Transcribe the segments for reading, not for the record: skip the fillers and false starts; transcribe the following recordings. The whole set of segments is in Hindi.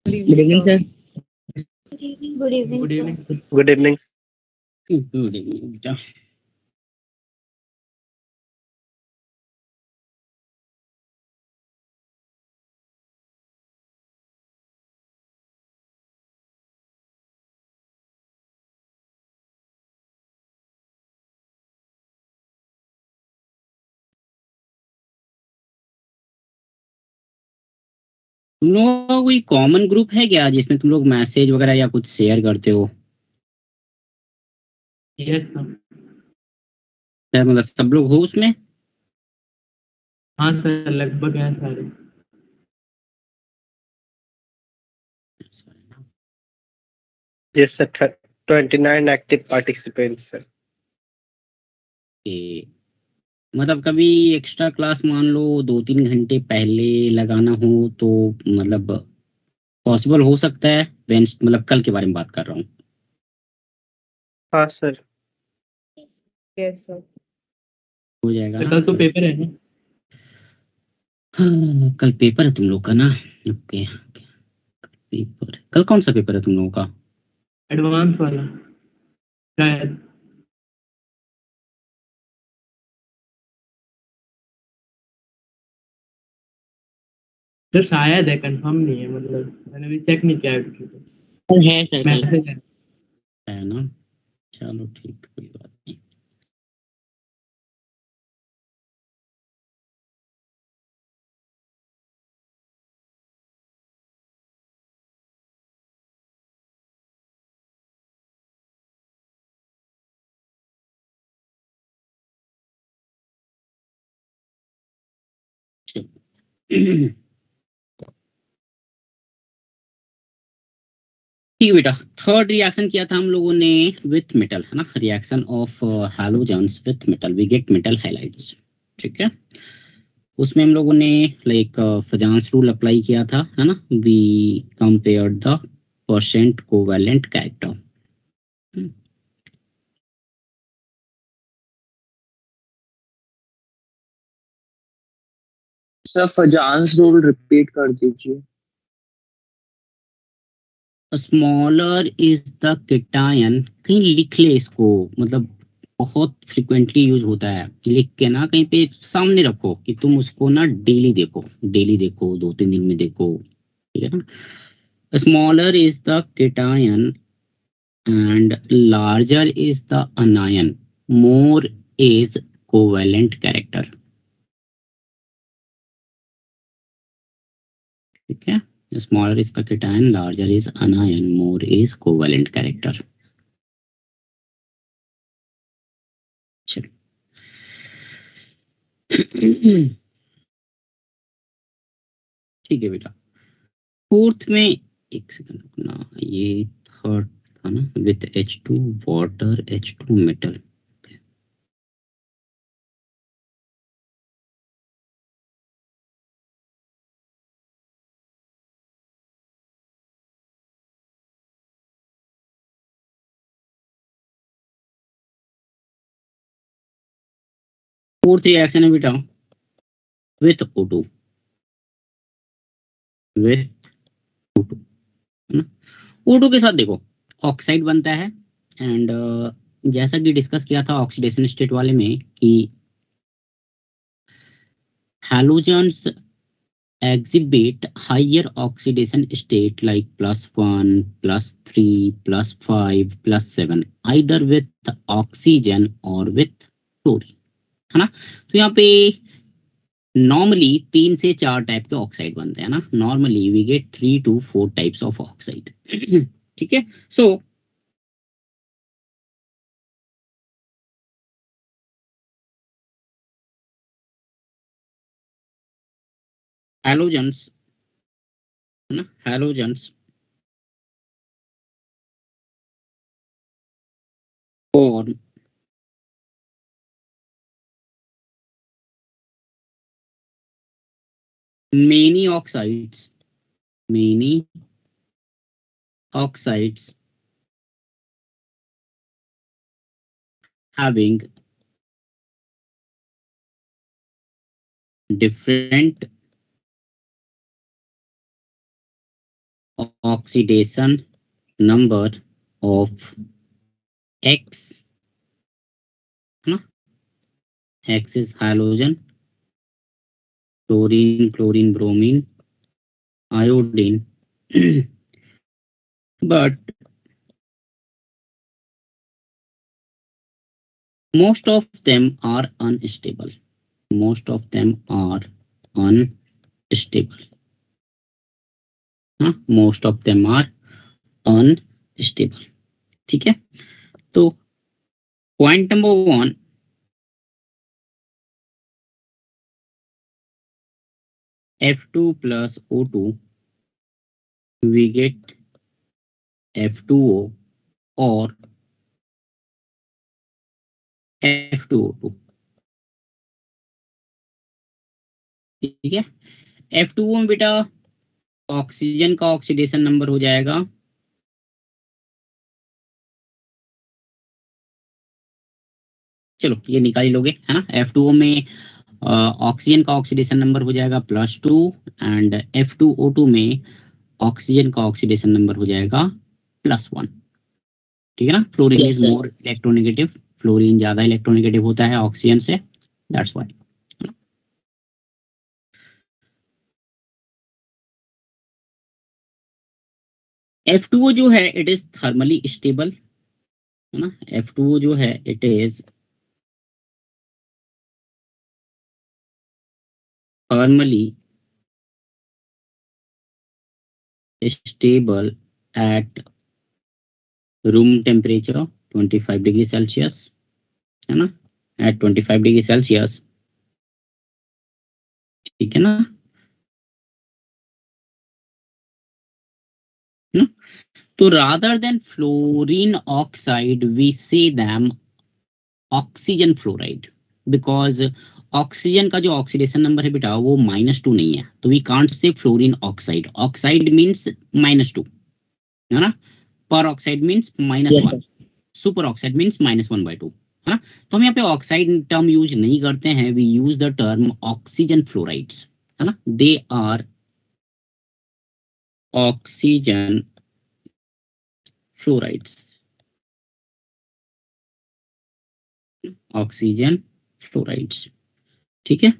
Good evening, sir. Good evening, Good sir. evening, sir. Good evening. Good evening, beta. तुम लोगों का कोई कॉमन ग्रुप है क्या जिसमें तुम लोग मैसेज वगैरह या कुछ शेयर करते हो? Yes sir. क्या मतलब सब लोग हो उसमें? हाँ सर, लगभग हैं सारे। Yes, sir. 29 active participants, sir. ए, मतलब कभी एक्स्ट्रा क्लास मान लो 2-3 घंटे पहले लगाना हो तो मतलब पॉसिबल हो सकता है? मतलब कल के बारे में बात कर रहा हूँ। हाँ सर। Yes, sir. हो जाएगा सर ना? कल तो पेपर है ना? हाँ, कल पेपर है तुम लोग का ना? ओके। पेपर कल कौन सा पेपर है तुम लोगों का? एडवांस वाला शायद। सर शायद है, कंफर्म नहीं है, मतलब मैंने भी चेक नहीं किया अभी तक। है सर कल मैसेज है। है ना? चलो ठीक, कोई बात नहीं। ठीक है बेटा, थर्ड रिएक्शन किया था हम लोगों ने विथ मेटल, है ना? Reaction of halogens with metal, we get metal halides. ठीक है, उसमें हम लोगों ने लाइक फजांस रूल अप्लाई किया था, है ना? We compare the percent covalent character. Sir Fajans rule repeat कर दीजिए। स्मॉलर इज द केटायन, कहीं लिख ले इसको, मतलब बहुत फ्रिक्वेंटली यूज होता है, लिख के ना कहीं पे सामने रखो कि तुम उसको ना डेली देखो, डेली देखो, 2-3 दिन में देखो। ठीक है ना? Smaller is the cation and larger is the anion, more is covalent character. ठीक है, smaller is the cation, larger is anion, more is covalent character. चलो ठीक है बेटा, फोर्थ में एक सेकंड रुकना, ये थर्ड था ना, with H2 water H2 metal. 4th reaction है बेटा, विथ O2, विथ O2, है ना? O2 के साथ देखो ऑक्साइड बनता है, एंड जैसा कि डिस्कस किया था ऑक्सीडेशन स्टेट वाले में कि halogens exhibit higher oxidation state like +1, +3, +5, +7, either with oxygen or with chlorine, है ना? तो यहाँ पे नॉर्मली 3 से 4 टाइप के ऑक्साइड बनते हैं ना, normally we get 3 to 4 types of oxide. ठीक है, सो halogens, है ना? halogens और many oxides, many oxides having different oxidation number of X, है ना, X is halogen, chlorine, chlorine, bromine, iodine, but most of them are unstable. Most of them are unstable. Most of them are unstable. ठीक है, तो point number 1, F2 plus O2, we get F2O or F2O2. ठीक है, F2O में बेटा ऑक्सीजन का ऑक्सीडेशन नंबर हो जाएगा चलो ये निकाल ही लोगे, है ना। F2O में ऑक्सीजन का ऑक्सीडेशन नंबर हो जाएगा +2 एंड F2O2 में ऑक्सीजन का ऑक्सीडेशन नंबर हो जाएगा +1। ठीक है ना, fluorine is more electronegative, fluorine ज्यादा इलेक्ट्रोनेगेटिव होता है ऑक्सीजन से, दैट्स व्हाई। F2O जो है इट इज थर्मली स्टेबल, है ना। F2O जो है it is thermally stable at room temperature 25 degree Celsius, है ना, एट 25 डिग्री सेल्सियस। ठीक है ना, तो rather than fluorine oxide we say them oxygen fluoride, because oxygen का जो ऑक्सीडेशन नंबर है बेटा वो -2 नहीं है, तो we can't say fluorine oxide. Oxide means -2, है ना, peroxide means -1, superoxide means -1/2, है ना। तो हम यहाँ पे ऑक्साइड टर्म यूज नहीं करते हैं, we use the term oxygen fluorides, है ना। They are oxygen fluorides, oxygen fluorides. ठीक है,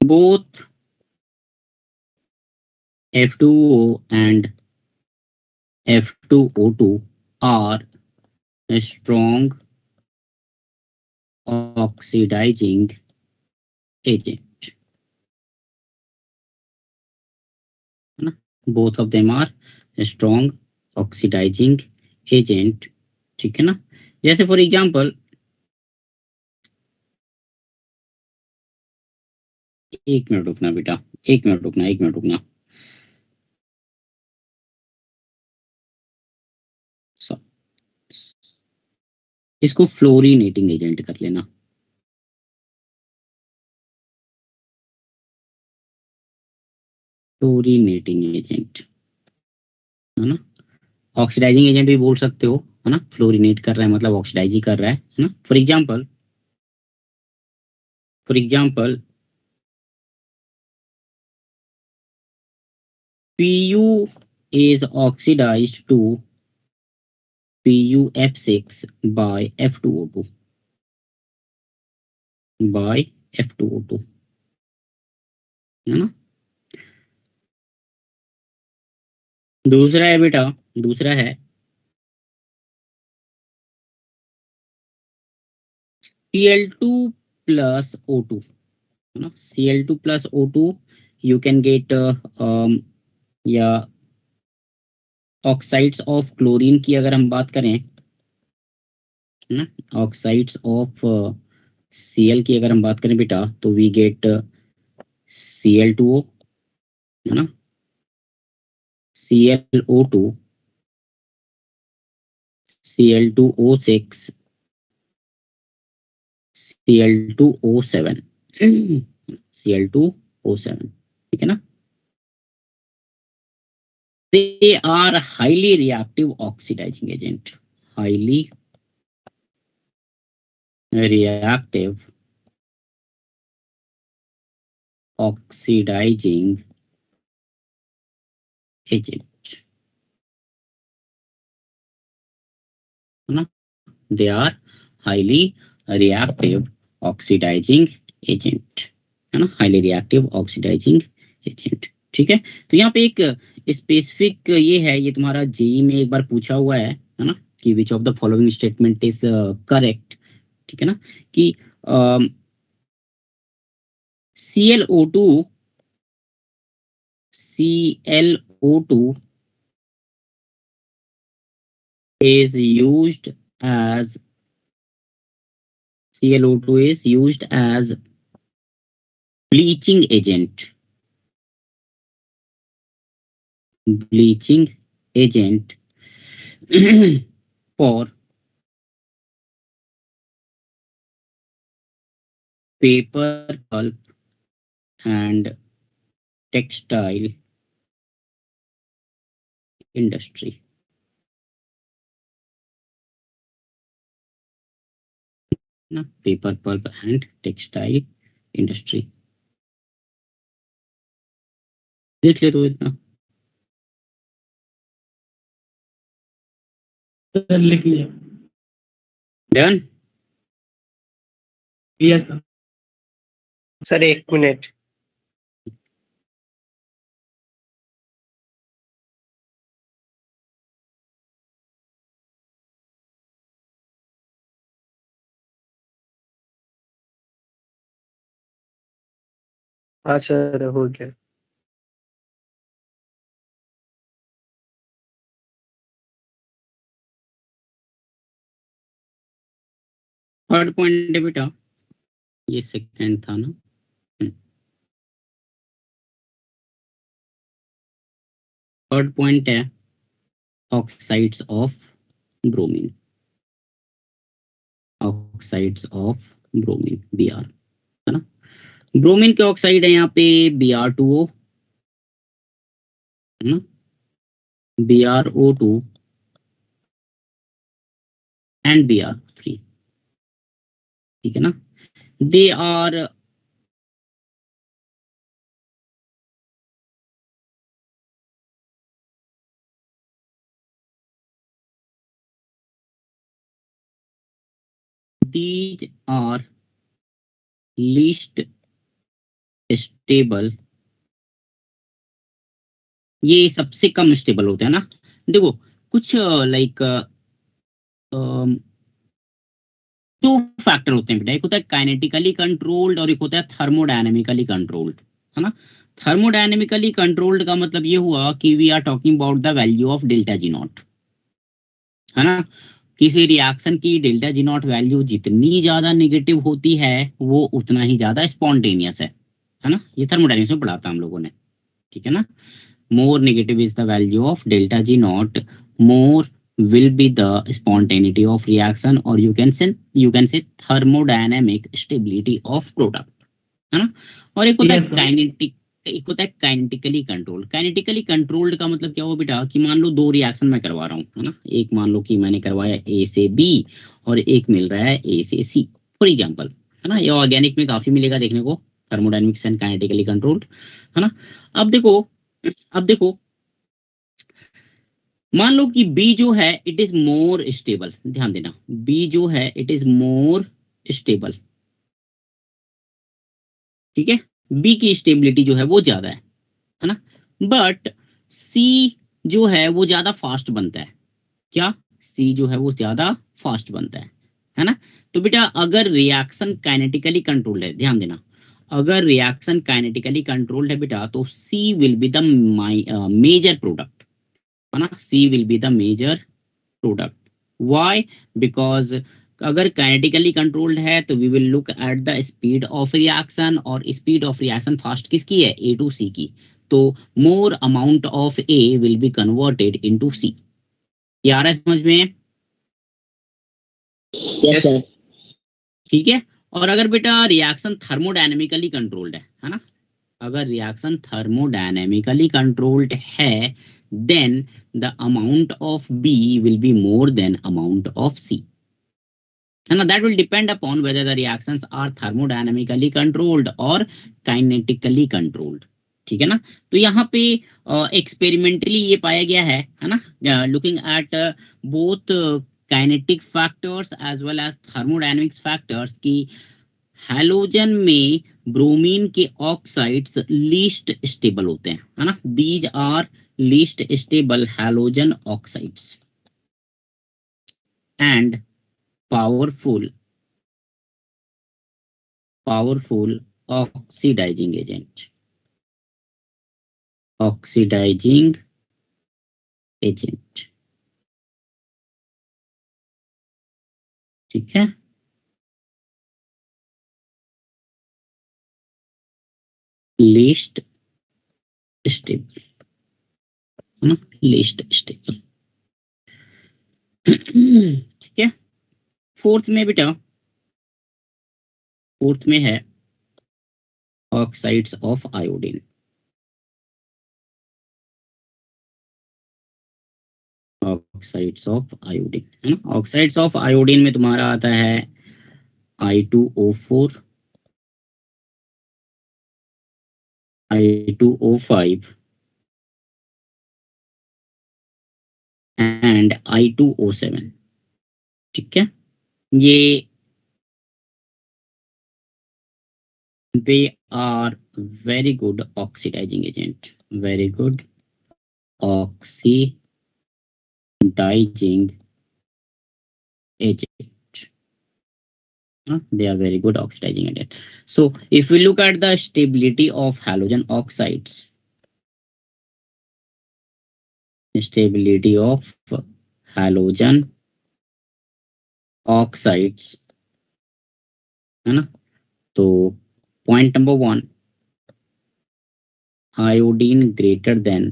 both F2O and F2O2 are a strong oxidizing agent, है ना। both of them are a strong oxidizing agent, ठीक है ना। जैसे फॉर एग्जाम्पल, एक मिनट रुकना बेटा, एक मिनट रुकना। इसको फ्लोरीनेटिंग एजेंट कर लेना, फ्लोरीनेटिंग एजेंट, है ना। ऑक्सीडाइजिंग एजेंट भी बोल सकते हो, है ना। फ्लोरिनेट कर रहा है मतलब ऑक्सीडाइज ही कर रहा है ना। For example Pu is oxidized to PuF6 by F2O2, है ना। दूसरा है बेटा, दूसरा है Cl2 plus O2, है ना। Cl2 plus O2 you can get या ऑक्साइड्स ऑफ क्लोरीन की अगर हम बात करें, है ना, ऑक्साइड्स ऑफ Cl की अगर हम बात करें बेटा, तो वी गेट Cl2O, है ना, ClO2, Cl2O6, Cl2O7, Cl2O7, ठीक है ना। They are highly reactive oxidizing agent, highly reactive oxidizing agent, है ना? They are highly reactive oxidizing agent, है ना? Highly reactive oxidizing agent. ठीक है, तो यहाँ पे एक स्पेसिफिक ये है, ये तुम्हारा जेई में एक बार पूछा हुआ है ना, कि विच of the following statement is correct. ठीक है ना, कि ClO2 is used as ClO2 is used as bleaching agent. Bleaching agent for paper pulp and textile industry. ना, paper pulp and textile industry. देख ले तो इतना. सर लिख लिया. Done? लिया सर. Sir 1 minute. हाँ सर, हो गया. थर्ड पॉइंट है बेटा, ये सेकंड था ना. थर्ड पॉइंट है oxides of bromine. Oxides of bromine, Br, है ना. ब्रोमीन के ऑक्साइड है यहाँ पे Br2O, है ना, BrO2 and Br3. ठीक है ना, they are these are least stable. ये सबसे कम स्टेबल होते हैं ना. देखो कुछ लाइक दो फैक्टर होते हैं बेटा, एक होता है काइनेटिकली कंट्रोल्ड और एक होता है थर्मोडायनेमिकली कंट्रोल्ड, है ना. थर्मोडायनेमिकली कंट्रोल्ड का मतलब ये हुआ कि we are talking about the value of delta G naught, है ना. किसी रिएक्शन की डेल्टा जी नॉट वैल्यू जितनी ज्यादा नेगेटिव होती है वो उतना ही ज्यादा स्पॉन्टेनियस है ना. ये थर्मोडायनेमिक्स में पढ़ा था हम लोगों ने. ठीक है ना, more negative is the value of delta G naught, more will be the spontaneity of reaction, or you can say thermodynamic stability of product, है ना. और एक होता है काइनेटिक, एक होता है काइनेटिकली कंट्रोल्ड. काइनेटिकली कंट्रोल्ड का मतलब क्या हुआ बेटा, कि मान लो दो रिएक्शन मैं करवा रहा हूँ, है ना. एक मान लो कि मैंने करवाया A से B और एक मिल रहा है A से C, फॉर एग्जाम्पल, है ना. ये ऑर्गेनिक में काफी मिलेगा देखने को, थर्मोडायनेमिक्स एंड काइनेटिकली कंट्रोल्ड, है ना. अब देखो मान लो कि B जो है इट इज मोर स्टेबल. ध्यान देना, B जो है इट इज मोर स्टेबल. ठीक है, B की स्टेबिलिटी जो है वो ज्यादा है ना. बट C जो है वो ज्यादा फास्ट बनता है. क्या, C जो है वो ज्यादा फास्ट बनता है ना. तो बेटा अगर रिएक्शन काइनेटिकली कंट्रोल्ड है, ध्यान देना, अगर रिएक्शन काइनेटिकली कंट्रोल्ड है बेटा तो C will be the major product, है ना. C will be the major product. Why, because अगर काइनेटिकली कंट्रोल्ड है तो we will look at the speed of reaction, और स्पीड ऑफ रिएक्शन फास्ट किसकी है, A टू C की. तो more amount of A will be converted into C. ये आ रहा है समझ में? Yes sir. ठीक है. और अगर बेटा रिएक्शन थर्मोडायनेमिकली कंट्रोल्ड है ना, अगर रिएक्शन थर्मोडायनेमिकली कंट्रोल्ड है then the amount of B will be more than amount of C. है ना, that will depend upon whether the reactions are thermodynamically controlled और काइनेटिकली कंट्रोल्ड। ठीक है ना। तो यहाँ पे एक्सपेरिमेंटली ये पाया गया है ना, looking at both kinetic factors as well as thermodynamics factors की हैलोजन में ब्रोमीन के ऑक्साइड्स लीस्ट स्टेबल होते हैं, है ना, these are least stable halogen oxides and powerful oxidizing agent। ठीक है। लीस्ट स्टेबल, है ना, लीस्ट स्टेबल। ठीक है। फोर्थ में बेटा, फोर्थ में है oxides of iodine. Oxides of iodine, है ना, ऑक्साइड्स ऑफ आयोडीन में तुम्हारा आता है I2O4, I2O5 एंड I2O7। ठीक है। ये they are very good oxidizing agent, very good oxidizing agent. They are very good oxidizing agent. So if we look at the stability of halogen oxides, stability of halogen oxides, है ना, तो point number 1, iodine greater than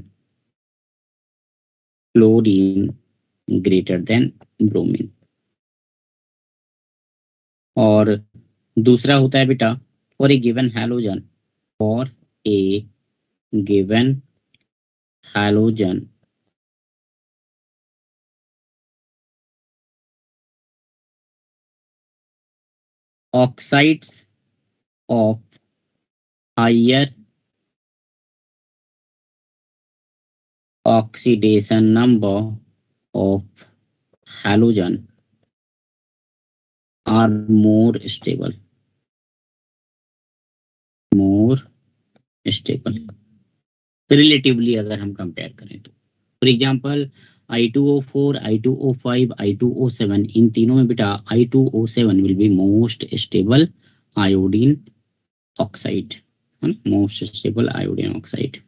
chlorine greater than bromine. और दूसरा होता है बेटा for a given halogen, for a given halogen oxides of higher oxidation number of halogen are more stable, more stable relatively अगर हम कंपेयर करें तो। For example I2O4, I2O5, I2O7, इन तीनों में बेटा I2O7 will be most stable iodine oxide, most stable iodine oxide.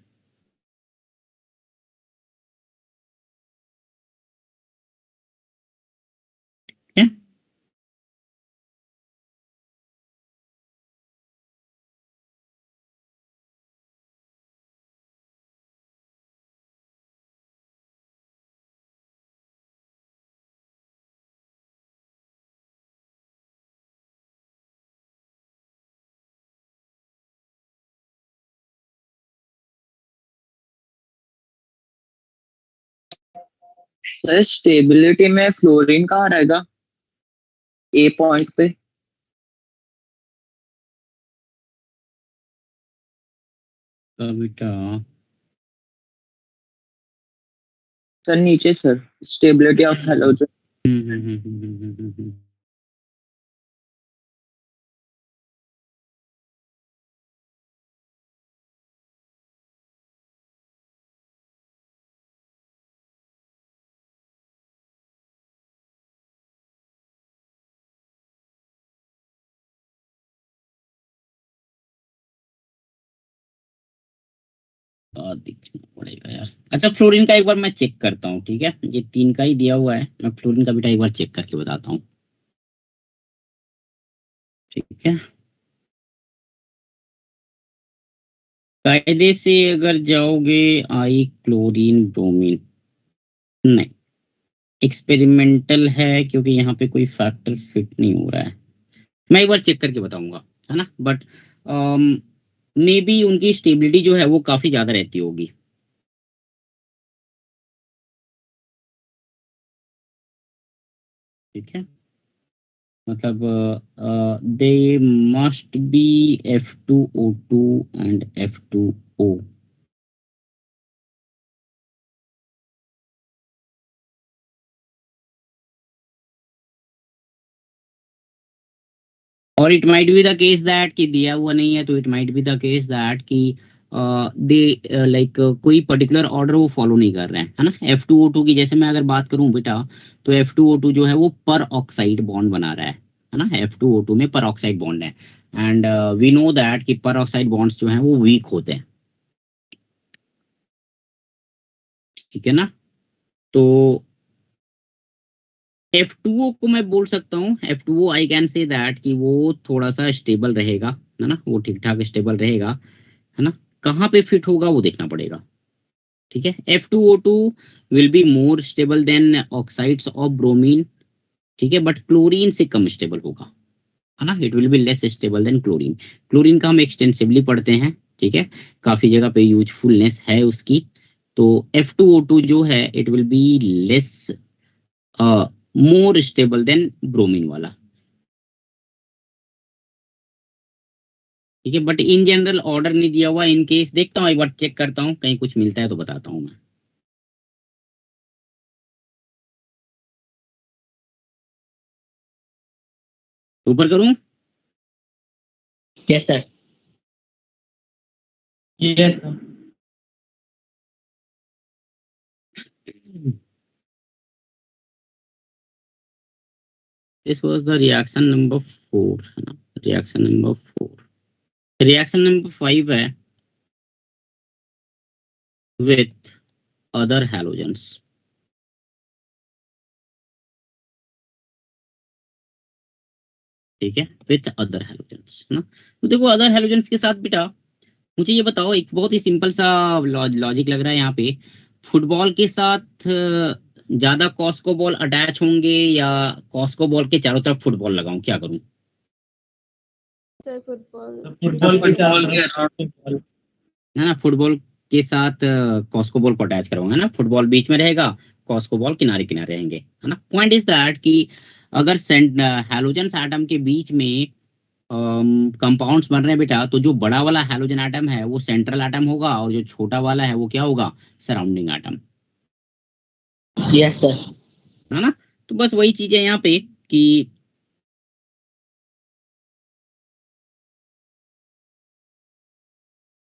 Sir stability में फ्लोरीन कहाँ रहेगा, ए पॉइंट पे? बेटा सर नीचे सर, स्टेबिलिटी ऑफ हैलोजन। देखना पड़ेगा यार। अच्छा फ्लोरीन का एक बार मैं चेक करता हूँ, ठीक है, ये 3 का ही दिया हुआ है, मैं फ्लोरीन का बेटा एक बार चेक करके बताता हूँ। ठीक है। कायदे से अगर जाओगे आई क्लोरीन ब्रोमीन, नहीं एक्सपेरिमेंटल है क्योंकि यहाँ पे कोई फैक्टर फिट नहीं हो रहा है। मैं एक बार चेक करके बताऊंगा, है ना, बट मे बी उनकी स्टेबिलिटी जो है वो काफी ज्यादा रहती होगी। ठीक है। मतलब they must be F2O2 and F2O। और it might be the case that कि दिया हुआ नहीं है, तो it might be the case that कि दे लाइक कोई पर्टिकुलर ऑर्डर वो फॉलो नहीं कर रहे हैं, है ना। F2O2 की जैसे मैं अगर बात करूं बेटा, तो F2O2 जो है वो पर ऑक्साइड बॉन्ड बना रहा है ना। F2O2 में पर ऑक्साइड बॉन्ड है, एंड वी नो दैट कि पर ऑक्साइड बॉन्ड्स जो हैं वो वीक होते हैं, ठीक है ना। तो F2O को मैं बोल सकता हूँ, F2O I can say that कि वो थोड़ा सा स्टेबल रहेगा, है ना, वो ठीक ठाक स्टेबल रहेगा, है ना। कहाँ पे फिट होगा वो देखना पड़ेगा, ठीक है। F2O2 will be more stable then oxides of bromine, ठीक है, बट क्लोरीन से कम स्टेबल होगा, है ना। It will be less stable than chlorine. Chlorine का हम एक्सटेंसिवली पढ़ते हैं, ठीक है, काफी जगह पे यूजफुलनेस है उसकी। तो F2O2 जो है it will be less more stable than bromine वाला, ठीक है। बट इन जनरल ऑर्डर नहीं दिया हुआ, इन केस देखता हूँ, एक बार चेक करता हूँ, कहीं कुछ मिलता है तो बताता हूँ मैं। ऊपर करूँ? Yes sir. Yes sir. This was the reaction number 4, है ना, रिएक्शन नंबर 4। रिएक्शन नंबर 5 है विथ अदर हैलोजेंस, ठीक है, विथ अदर हैलोजेंस, है ना। तो देखो अदर हैलोजेंस के साथ बेटा मुझे ये बताओ, एक बहुत ही सिंपल सा लॉजिक लग रहा है यहाँ पे। फुटबॉल के साथ ज्यादा कॉस्को बॉल अटैच होंगे या कॉस्को बॉल के चारों तरफ फुटबॉल लगाऊं, क्या करूं? Sir, football. फुटबॉल के फुटबॉल के साथ अराउंड। फुटबॉल। है ना, फुटबॉल के साथ कॉस्को बॉल को अटैच करूंगा, है ना। फुटबॉल बीच में रहेगा, कॉस्को बॉल किनारे किनारे रहेंगे, है ना। पॉइंट इज दैट कि अगर हैलोजन एटम के बीच में कंपाउंड्स बन रहे हैं बेटा, तो जो बड़ा वाला हैलोजन एटम है वो सेंट्रल एटम होगा, और जो छोटा वाला है वो क्या होगा, सराउंडिंग एटम, यस सर। है ना। तो बस वही चीज है यहाँ पे कि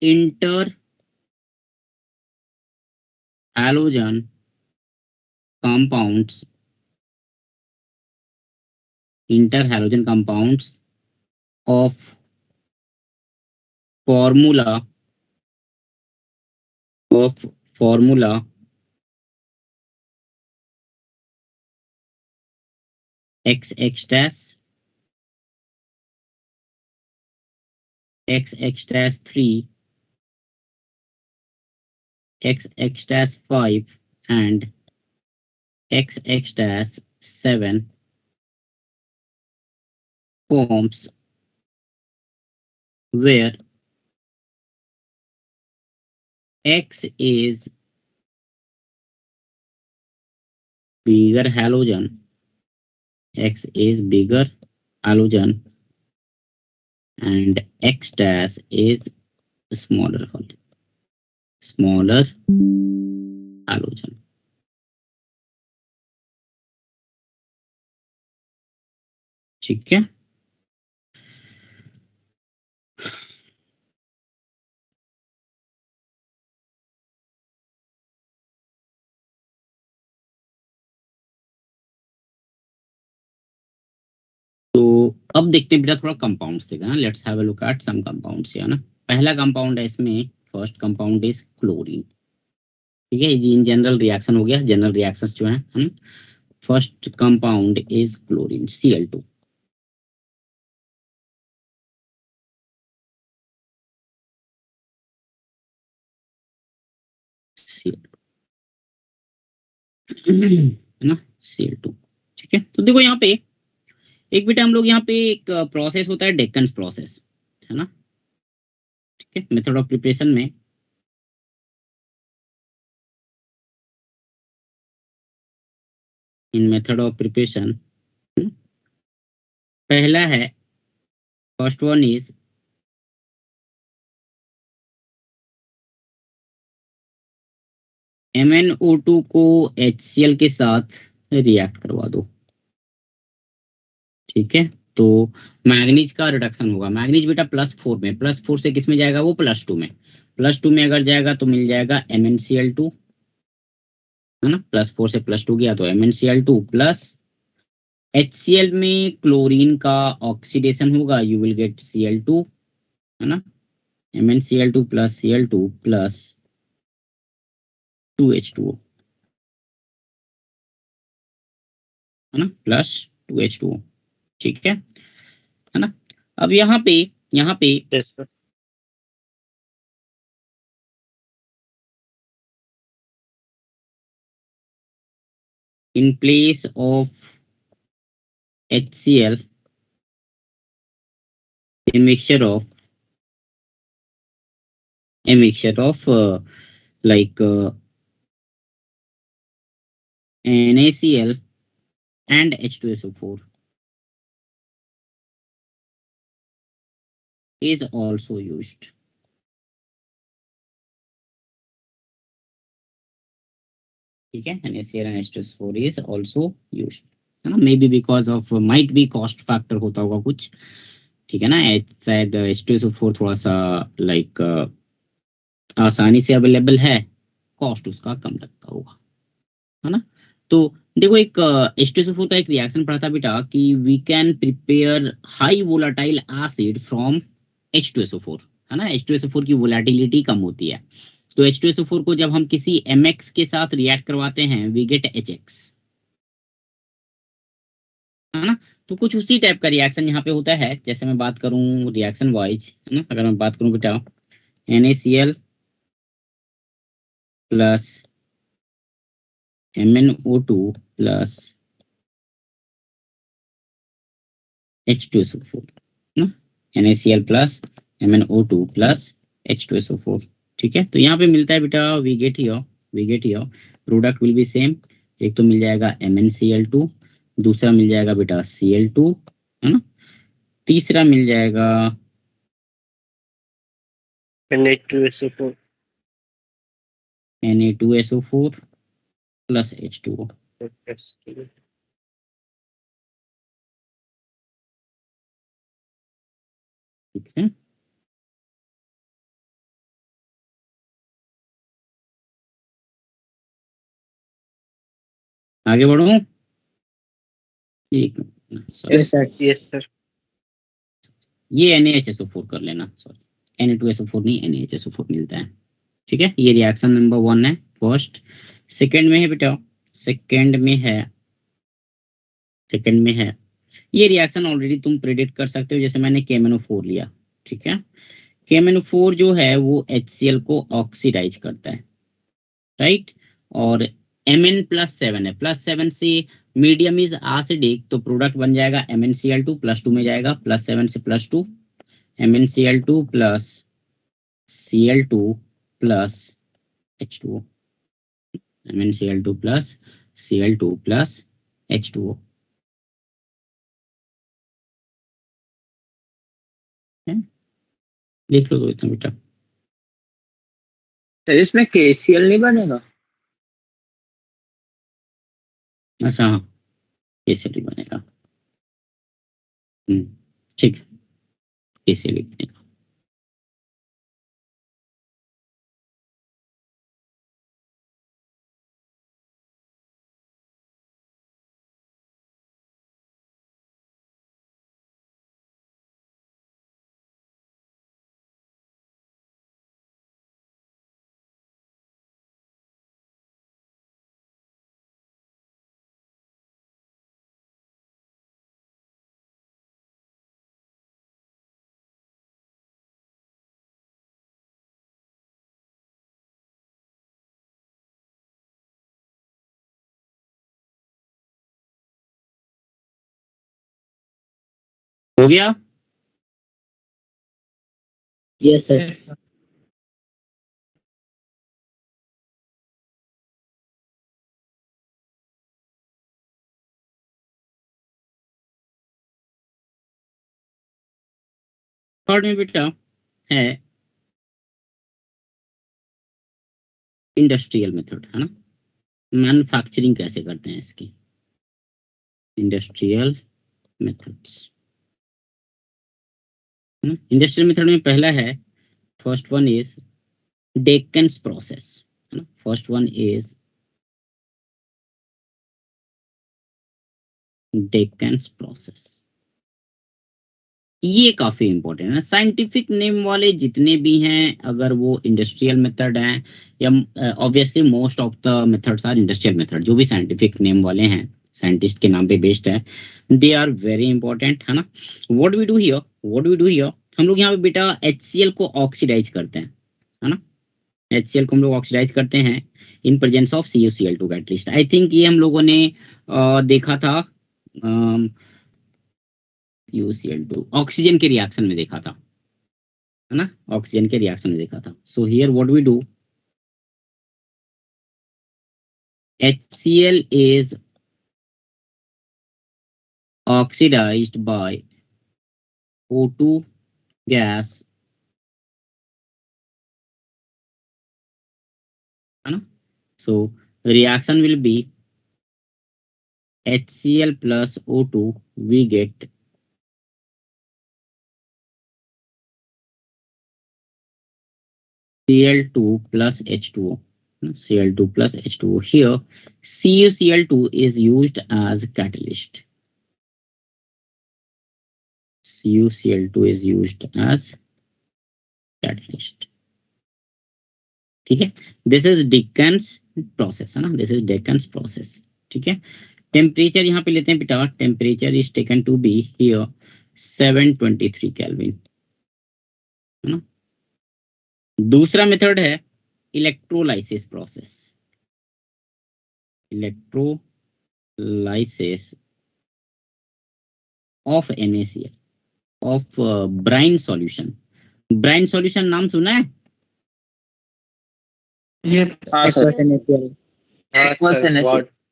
inter halogen compounds, inter halogen compounds of formula of formula XX dash XX dash 3 XX dash 5 and XX dash 7 forms where X is bigger halogen, X is bigger halogen, and X dash is smaller halogen, ठीक है। तो अब देखते हैं बेटा थोड़ा कंपाउंड्स देखते हैं, let's have a look at some compounds, है ना। पहला कंपाउंड है इसमें, फर्स्ट कंपाउंड इज क्लोरीन, ठीक है। ये इन जनरल रिएक्शन हो गया, जनरल रिएक्शंस जो हैं। First compound is chlorine, Cl2, Cl, है ना, Cl2, ठीक है। तो देखो यहाँ पे एक बेटा हम लोग यहाँ पे एक प्रोसेस होता है डेक्कन प्रोसेस, है ना, ठीक है। मेथड ऑफ प्रिपरेशन में इन मेथड ऑफ प्रिपरेशन पहला है, फर्स्ट वन इज MnO2 को HCl के साथ रिएक्ट करवा दो। ठीक है, तो मैग्नीज का रिडक्शन होगा। मैग्नीज बेटा +4 में, +4 से किस में जाएगा वो, +2 में। +2 में अगर जाएगा तो मिल जाएगा MnCl2, है ना। +4 से +2 गया तो MnCl2 प्लस HCl में क्लोरीन का ऑक्सीडेशन होगा, यू विल गेट Cl2, है ना। MnCl2 plus Cl2 plus 2H2O, है ना, प्लस 2H2O। ठीक है ना। अब यहाँ पे yes sir. in place of HCl, a mixture of like NaCl and H2SO4 is also used। ठीक है, NaCl and H2SO4 is also used, है ना। May be because of, might be cost factor होता होगा कुछ। ठीक है ना, शायद H2SO4 थोड़ा सा लाइक आसानी से अवेलेबल है, कॉस्ट उसका कम लगता होगा, है ना। तो देखो, एक H2SO4 का एक रिएक्शन पढ़ा था बेटा कि we can prepare high volatile acid from H2SO4, है ना। H2SO4 की वोलेटिलिटी कम होती है, तो H2SO4 को जब हम किसी MX के साथ रिएक्ट करवाते हैं, वी गेट HX, है ना। तो कुछ उसी टाइप का रिएक्शन यहाँ पे होता है। जैसे मैं बात करूं रिएक्शन वाइज, है ना, अगर मैं बात करूं बेटा NaCl plus MnO2 plus H2SO4, है ना। NaCl plus MnO2 plus H2SO4। ठीक है, तो यहाँ पे मिलता है बेटा we get here product will be same. एक तो मिल जाएगा MnCl2, दूसरा मिल जाएगा बेटा Cl2, है ना। तीसरा मिल जाएगा Na2SO4। Na2SO4 plus H2O। Yes. ठीक है, आगे बढ़ूं। ठीक है, sorry, yes sir. Yes sir. ये NaHSO4 कर लेना, सॉरी Na2SO4 नहीं, NaHSO4 मिलता है। ठीक है, ये रिएक्शन नंबर 1 है फर्स्ट। सेकंड में है बेटा, सेकंड में है सेकंड में है ये रिएक्शन ऑलरेडी तुम प्रेडिक्ट कर सकते हो, जैसे मैंने KMnO4 लिया। ठीक है, KMnO4 जो है वो HCl को ऑक्सीडाइज करता है, राइट। और Mn+7 है, +7 से मीडियम इज एसिडिक, तो प्रोडक्ट बन जाएगा MnCl2, +2 में जाएगा, +7 से +2, MnCl2 plus Cl2 plus H2O, MnCl2 plus Cl2 plus H2O। लिख लो तो इतना बेटा। सर इसमें KCl नहीं बनेगा? अच्छा हाँ, कैसे भी बनेगा। ठीक है, कैसे भी बनेगा। हो गया। Yes sir. थर्ड में बेटा है इंडस्ट्रियल मेथड, है ना, मैन्युफैक्चरिंग कैसे करते हैं इसकी, इंडस्ट्रियल मेथड्स। इंडस्ट्रियल मेथड में पहला है, फर्स्ट वन इज डेक्कन्स प्रोसेस, है ना, फर्स्ट वन इज डेक्कन्स प्रोसेस। ये काफी इंपॉर्टेंट है, साइंटिफिक नेम वाले जितने भी हैं, अगर वो इंडस्ट्रियल मेथड हैं, या obviously most of the methods are industrial method, जो भी साइंटिफिक नेम वाले हैं, साइंटिस्ट के नाम पे बेस्ड है, दे आर वेरी इंपॉर्टेंट, है ना। What we do here, what we do here, हम लोग यहाँ पे बेटा HCl को ऑक्सीडाइज करते हैं, है ना, HCl को हम लोग ऑक्सीडाइज करते हैं in presence of CuCl2 at least. I think ये हम लोगों ने देखा था CuCl2 ऑक्सीजन के रिएक्शन में देखा था, है ना, ऑक्सीजन के रिएक्शन में देखा था। So here what we do, HCl is oxidized by O2 gas, है ना। So reaction will be HCl plus O2, we get Cl2 plus H2O, Cl2 plus H2O. Here CuCl2 is used as catalyst, CuCl2 is used as catalyst, ठीक है। दिस इज डेक्कन्स प्रोसेस, है ना, दिस इज डेक्कन्स प्रोसेस, ठीक है। टेम्परेचर यहाँ पे लेते हैं बेटा, temperature is taken to be here 723 kelvin, है ना। दूसरा मेथड है electrolysis process, electrolysis of NaCl, of brine solution. Brine solution नाम सुना है? ये हाँ सर,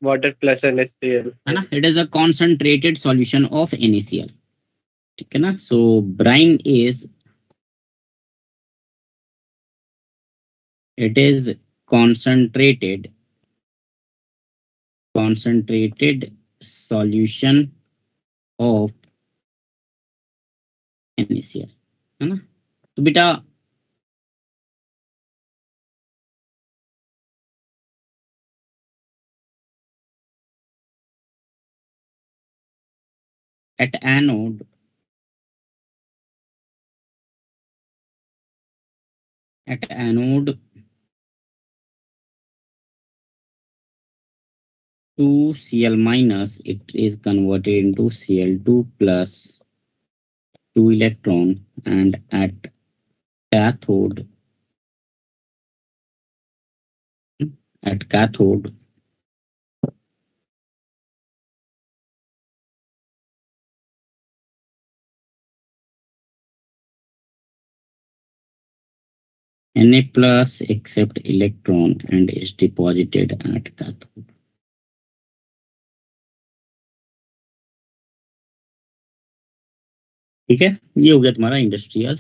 वाटर प्लस NaCl, है ना, it is a concentrated solution of NaCl, ठीक है ना। So brine is, it is concentrated solution of NaCl, है ना। तो बेटा at anode, to Cl minus, it is converted into Cl2 plus 2 electron, and at cathode, Na plus accept electron and is deposited at cathode, ठीक है। ये हो गया तुम्हारा इंडस्ट्रियल।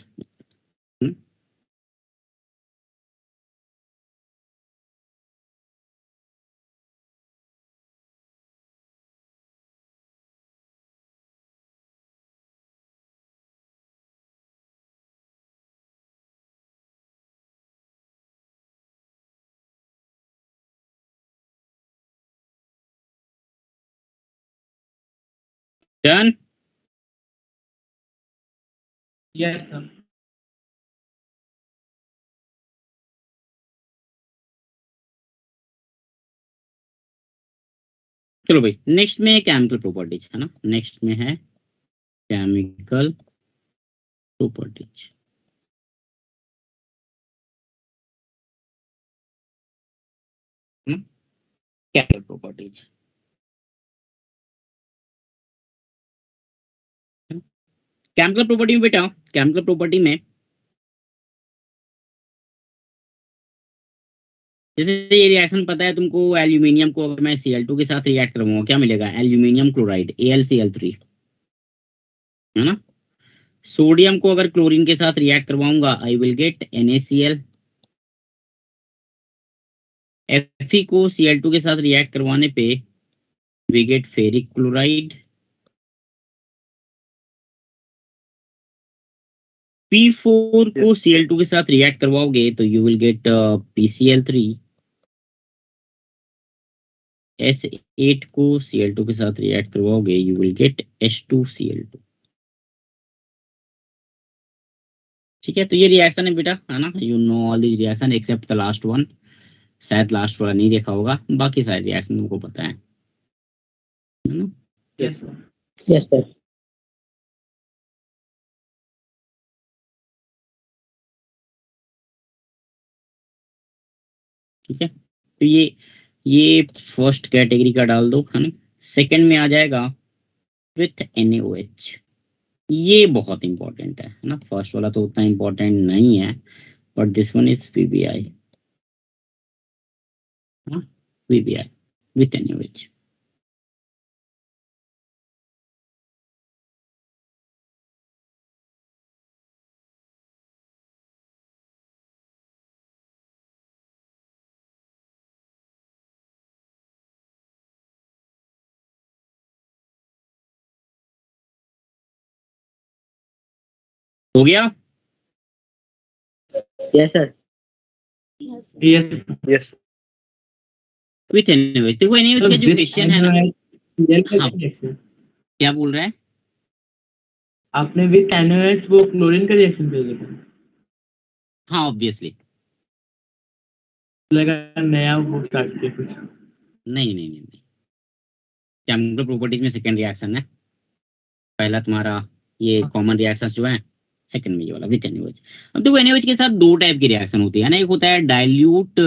डन। Yes sir. चलो भाई, नेक्स्ट में केमिकल प्रॉपर्टीज, है ना, नेक्स्ट में है chemical properties. Chemical properties, chemical property में बेटा, केमिकल प्रॉपर्टी में जैसे ये रिएक्शन पता है तुमको, एल्यूमिनियम को अगर मैं Cl2 के साथ रिएक्ट करूंगा क्या मिलेगा, एल्यूमिनियम क्लोराइड AlCl3, है ना। सोडियम को अगर क्लोरीन के साथ रिएक्ट करवाऊंगा I will get NaCl। Fe को Cl2 के साथ रिएक्ट करवाने पे we get ferric chloride. P4 को Cl2 के साथ रिएक्ट करवाओगे तो you will get PCl3। S8 को Cl2 के साथ रिएक्ट करवाओगे यू विल गेट H2Cl2। ठीक है, तो ये रिएक्शन है बेटा, है ना, you know all this reaction except the last one. शायद लास्ट वाला नहीं देखा होगा, बाकी सारे रिएक्शन तुमको पता है ना। Yes sir. Yes sir. ठीक है, तो ये फर्स्ट कैटेगरी का डाल दो, है ना। सेकंड में आ जाएगा विथ NaOH। ये बहुत इंपॉर्टेंट है ना। फर्स्ट वाला तो उतना इंपॉर्टेंट नहीं है, but this one is PBI, PBI with NaOH। हो गया। Yes sir. Yes. Yes Yes. With NaOH, देखो NaOH का जो क्वेश्चन है ना। हाँ, रिएक्शन क्या बोल रहा है? आपने विथ NaOH वो क्लोरीन का रिएक्शन भेज दिया, हाँ ऑब्वियसली। लगा नया वो स्टार्ट किया कुछ। नहीं नहीं नहीं, केमिकल प्रॉपर्टीज में सेकंड रिएक्शन है। पहला तुम्हारा ये कॉमन रिएक्शंस जो है, सेकंड में ये वाला विथ NaOH। अब देखो NaOH के साथ दो टाइप की रिएक्शन होती है ना। एक होता है डाइल्यूट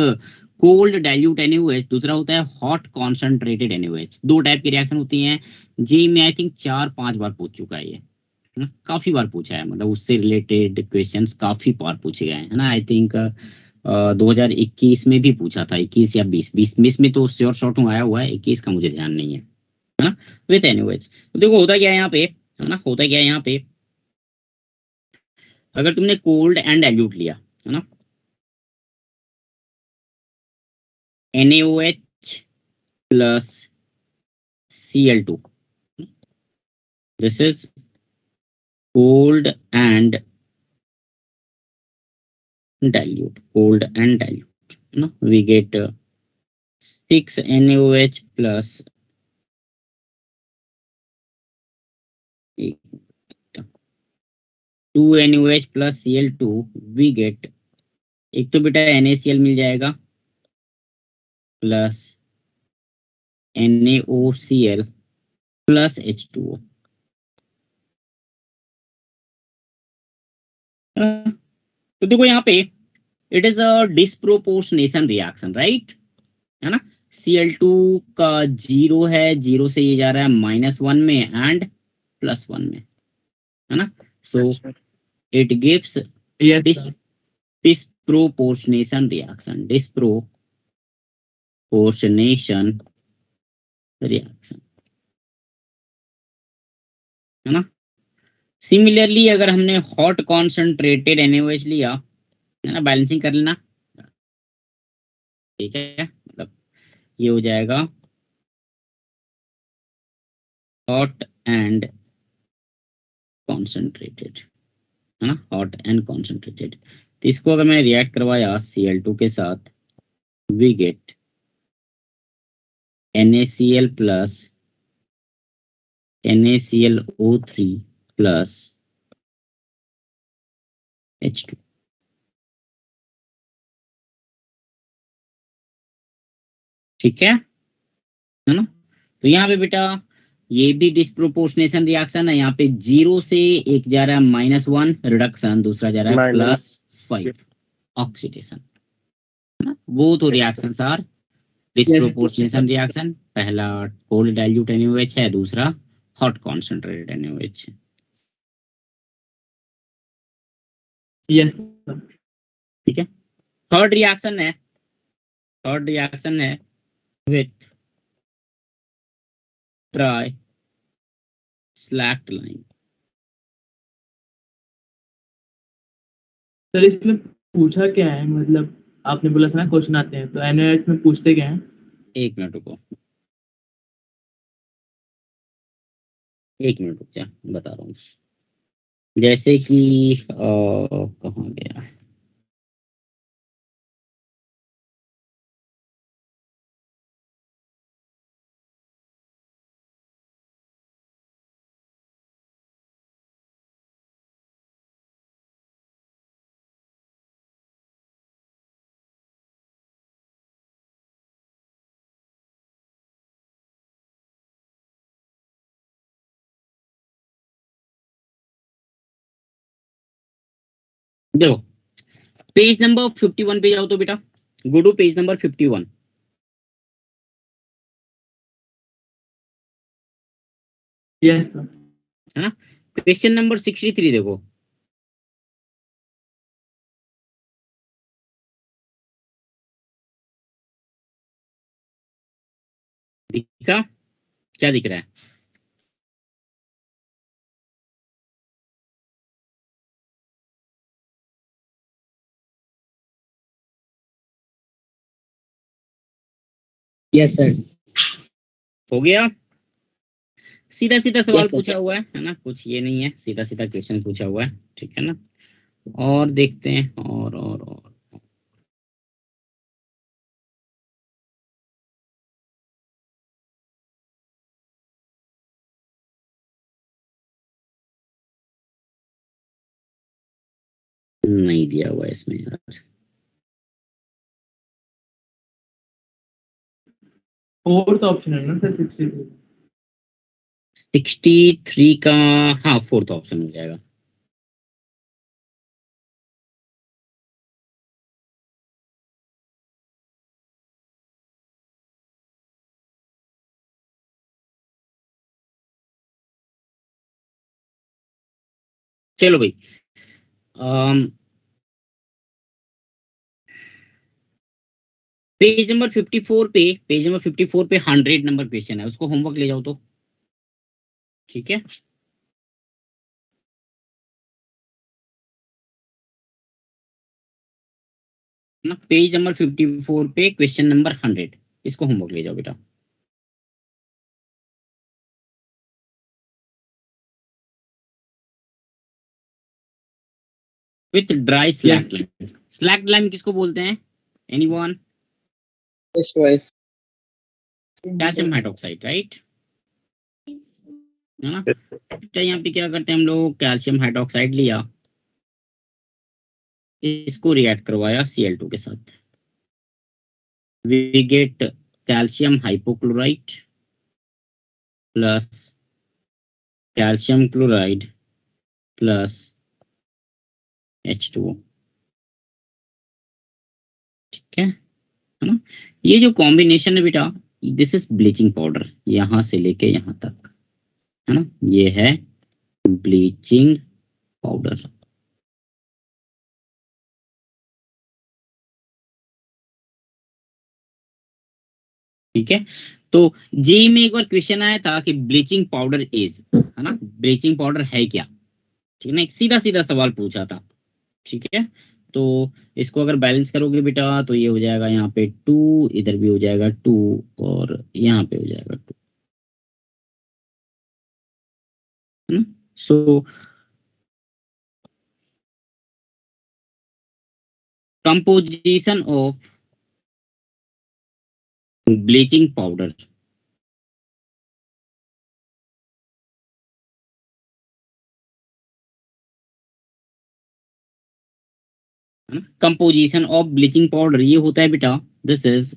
कोल्ड डाइल्यूट NaOH, दूसरा होता है हॉट कॉन्सेंट्रेटेड NaOH। दो टाइप की रिएक्शन होती हैं। जी में आई थिंक 4-5 बार पूछ चुका है ये, है ना, काफी बार पूछा है, मतलब उससे रिलेटेड क्वेश्चंस काफी बार पूछे गए हैं, है ना। आई थिंक 2021 में भी पूछा था, 21 या 20 में तो श्योर शॉर्ट आया हुआ है, 21 का मुझे ध्यान नहीं है ना। विथ NaOH तो देखो होता क्या है यहाँ पे, है ना, होता क्या है यहाँ पे, अगर तुमने कोल्ड एंड डाइल्यूट लिया, है ना, NaOH plus Cl2, this is cold and dilute, है ना, we get 6 NaOH plus 2 NaOH plus Cl2, we get, एक तो बेटा NaCl मिल जाएगा प्लस NaOCl प्लस H2O। तो देखो यहाँ पे it is a disproportionation reaction, right, है ना। Cl2 का 0 है, 0 से ये जा रहा है -1 में एंड +1 में, है ना। So it gives yes sir. Disproportionation reaction, disproportionation reaction, है ना। सिमिलरली अगर हमने हॉट कॉन्सेंट्रेटेड NaOH लिया, है ना, बैलेंसिंग कर लेना, ठीक है, मतलब ये हो जाएगा हॉट एंड कॉन्सेंट्रेटेड, है ना, हॉट एंड कॉन्सेंट्रेटेड। तो इसको अगर मैं रिएक्ट करवाया Cl2 के साथ, we get NaCl plus NaClO3 plus H2। ठीक है ना। तो यहाँ पे बेटा ये भी डिस्प्रोपोर्शनेशन रिएक्शन है। यहाँ पे 0 से एक जा रहा है -1 रिडक्शन, दूसरा जा रहा है Minus. +5 ऑक्सीडेशन, है ना। वो तो रिएक्शंस आर डिस्प्रोपोर्शनेशन रिएक्शन। पहला कोल्ड डाइल्यूट NaOH है, दूसरा हॉट कॉन्सेंट्रेटेड NaOH है। यस ठीक है, थर्ड रिएक्शन है with try slaked line, sir इसमें पूछा क्या है, मतलब आपने बोला था ना क्वेश्चन आते हैं, तो एनएच में पूछते क्या है? एक मिनट रुको, एक मिनट रुक जा, बता रहा हूँ। जैसे कि कहाँ गया, देखो पेज नंबर 51 पे जाओ तो बेटा, go to page number 51। Yes sir. है ना, क्वेश्चन नंबर 63 देखो। दिखा, क्या दिख रहा है? Yes sir. हो गया, सीधा सीधा सवाल यस सर। पूछा हुआ है ना, कुछ ये नहीं है, सीधा सीधा क्वेश्चन पूछा हुआ है, ठीक है ना। और देखते हैं, और नहीं दिया हुआ है इसमें यार। फोर्थ ऑप्शन है ना सर 63? 63 का, हाँ फोर्थ ऑप्शन हो जाएगा। चलो भाई, पेज नंबर 54 पे, पेज नंबर 54 पे 100 नंबर क्वेश्चन है, उसको होमवर्क ले जाओ तो, ठीक है। ना पेज नंबर 54 पे क्वेश्चन नंबर 100, इसको होमवर्क ले जाओ बेटा। With dry yes. Slack lime, slack lime किसको बोलते हैं, anyone? First choice. Calcium hydroxide, right, है ना। Yes. बेटा यहाँ पे क्या करते हैं हम लोग, कैल्शियम हाइड्रोक्साइड लिया, इसको रिएक्ट करवाया Cl2 के साथ, we get calcium hypochloride plus calcium chloride plus H2O, ठीक है ना। ये जो कॉम्बिनेशन है बेटा, दिस इज ब्लीचिंग पाउडर, यहां से लेके यहां तक, है ना, ये है ब्लीचिंग पाउडर। ठीक है, तो जेई में एक बार क्वेश्चन आया था कि ब्लीचिंग पाउडर इज, है ना, ब्लीचिंग पाउडर है क्या, ठीक है ना, एक सीधा सीधा सवाल पूछा था, ठीक है। तो इसको अगर बैलेंस करोगे बेटा तो ये हो जाएगा यहाँ पे 2, इधर भी हो जाएगा 2, और यहाँ पे हो जाएगा 2, है ना। सो कंपोजिशन ऑफ ब्लीचिंग पाउडर, है ना, कंपोजिशन ऑफ ब्लीचिंग पाउडर ये होता है बेटा, दिस इज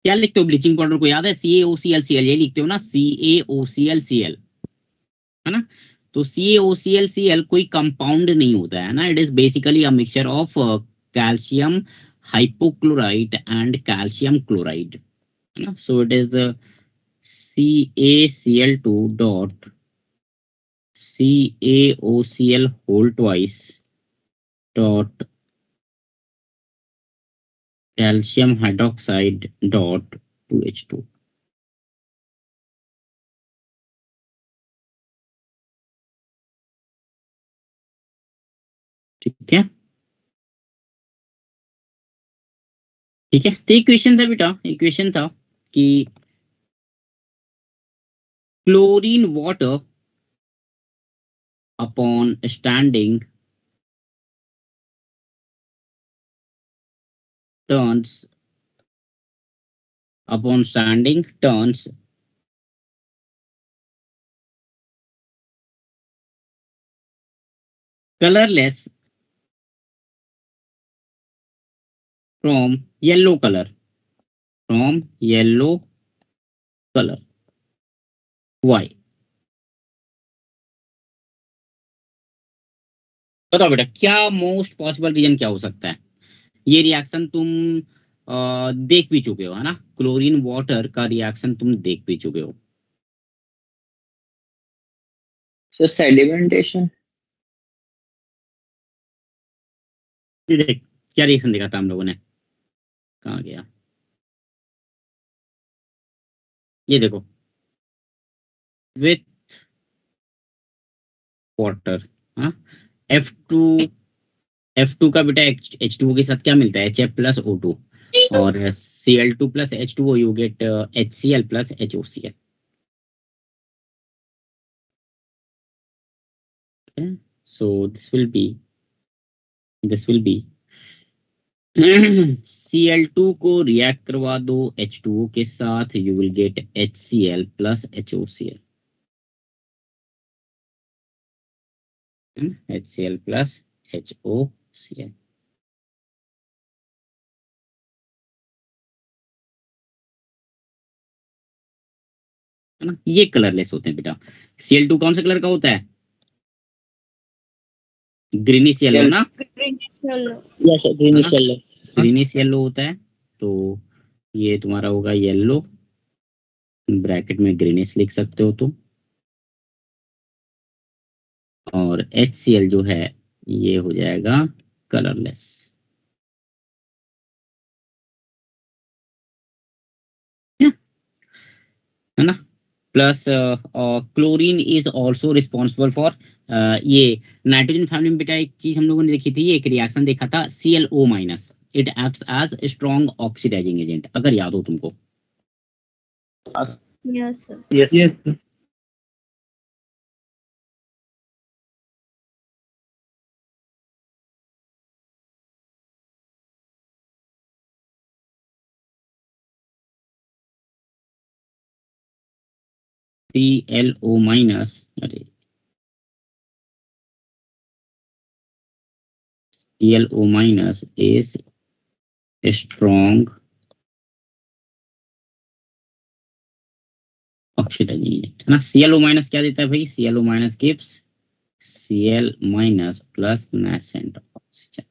क्या लिखते हो ब्लीचिंग पाउडर को, याद है, CaOClCl, ये लिखते हो ना, CaOClCl, है ना। तो CaOClCl कोई कंपाउंड नहीं होता है ना, it is basically a mixture of calcium hypochloride and calcium chloride, है ना। So it is CaCl2 dot CaOCl whole twice dot calcium hydroxide dot 2H2, ठीक है, ठीक है। तो इक्वेशन था बेटा, इक्वेशन था कि chlorine water upon standing turns upon standing turns colorless from yellow color, from yellow color. Why? बताओ बेटा, क्या मोस्ट पॉसिबल रीजन क्या हो सकता है? ये रिएक्शन तुम देख भी चुके हो, है ना? क्लोरीन वाटर का रिएक्शन तुम देख भी चुके हो। So sedimentation. ये देख, क्या रिएक्शन देखा था हम लोगों ने? कहाँ गया? ये देखो, विथ वाटर, हाँ, F2 F2 का बेटा H2O के साथ क्या मिलता है? HF प्लस O2, और Cl2 plus H2O you get HCl plus HOCl. Okay? So this will be Cl2 को रिएक्ट करवा दो H2O के साथ, you will get HCl plus HOCl. HCl plus HOCl. है ना? ये कलरलेस होते हैं बेटा। Cl2 कौन सा कलर का होता है? ग्रीनिश येलो ना? Yes, sir, greenish yellow. Greenish yellow होता है। तो ये तुम्हारा होगा येलो, ब्रैकेट में ग्रीनिश लिख सकते हो तुम, और HCl जो है ये हो जाएगा कलरलेस। है ना? Plus chlorine is also responsible for, ये नाइट्रोजन फैमिली में बेटा एक चीज हम लोगों ने देखी थी, एक रिएक्शन देखा था ClO minus, it acts as strong oxidising agent, अगर याद हो तुमको। Yes, sir. Yes. Yes ClO minus, अरे ClO minus is strong oxidising agent, है ना? ClO माइनस क्या देता है भाई? ClO minus gives Cl minus plus nascent oxygen.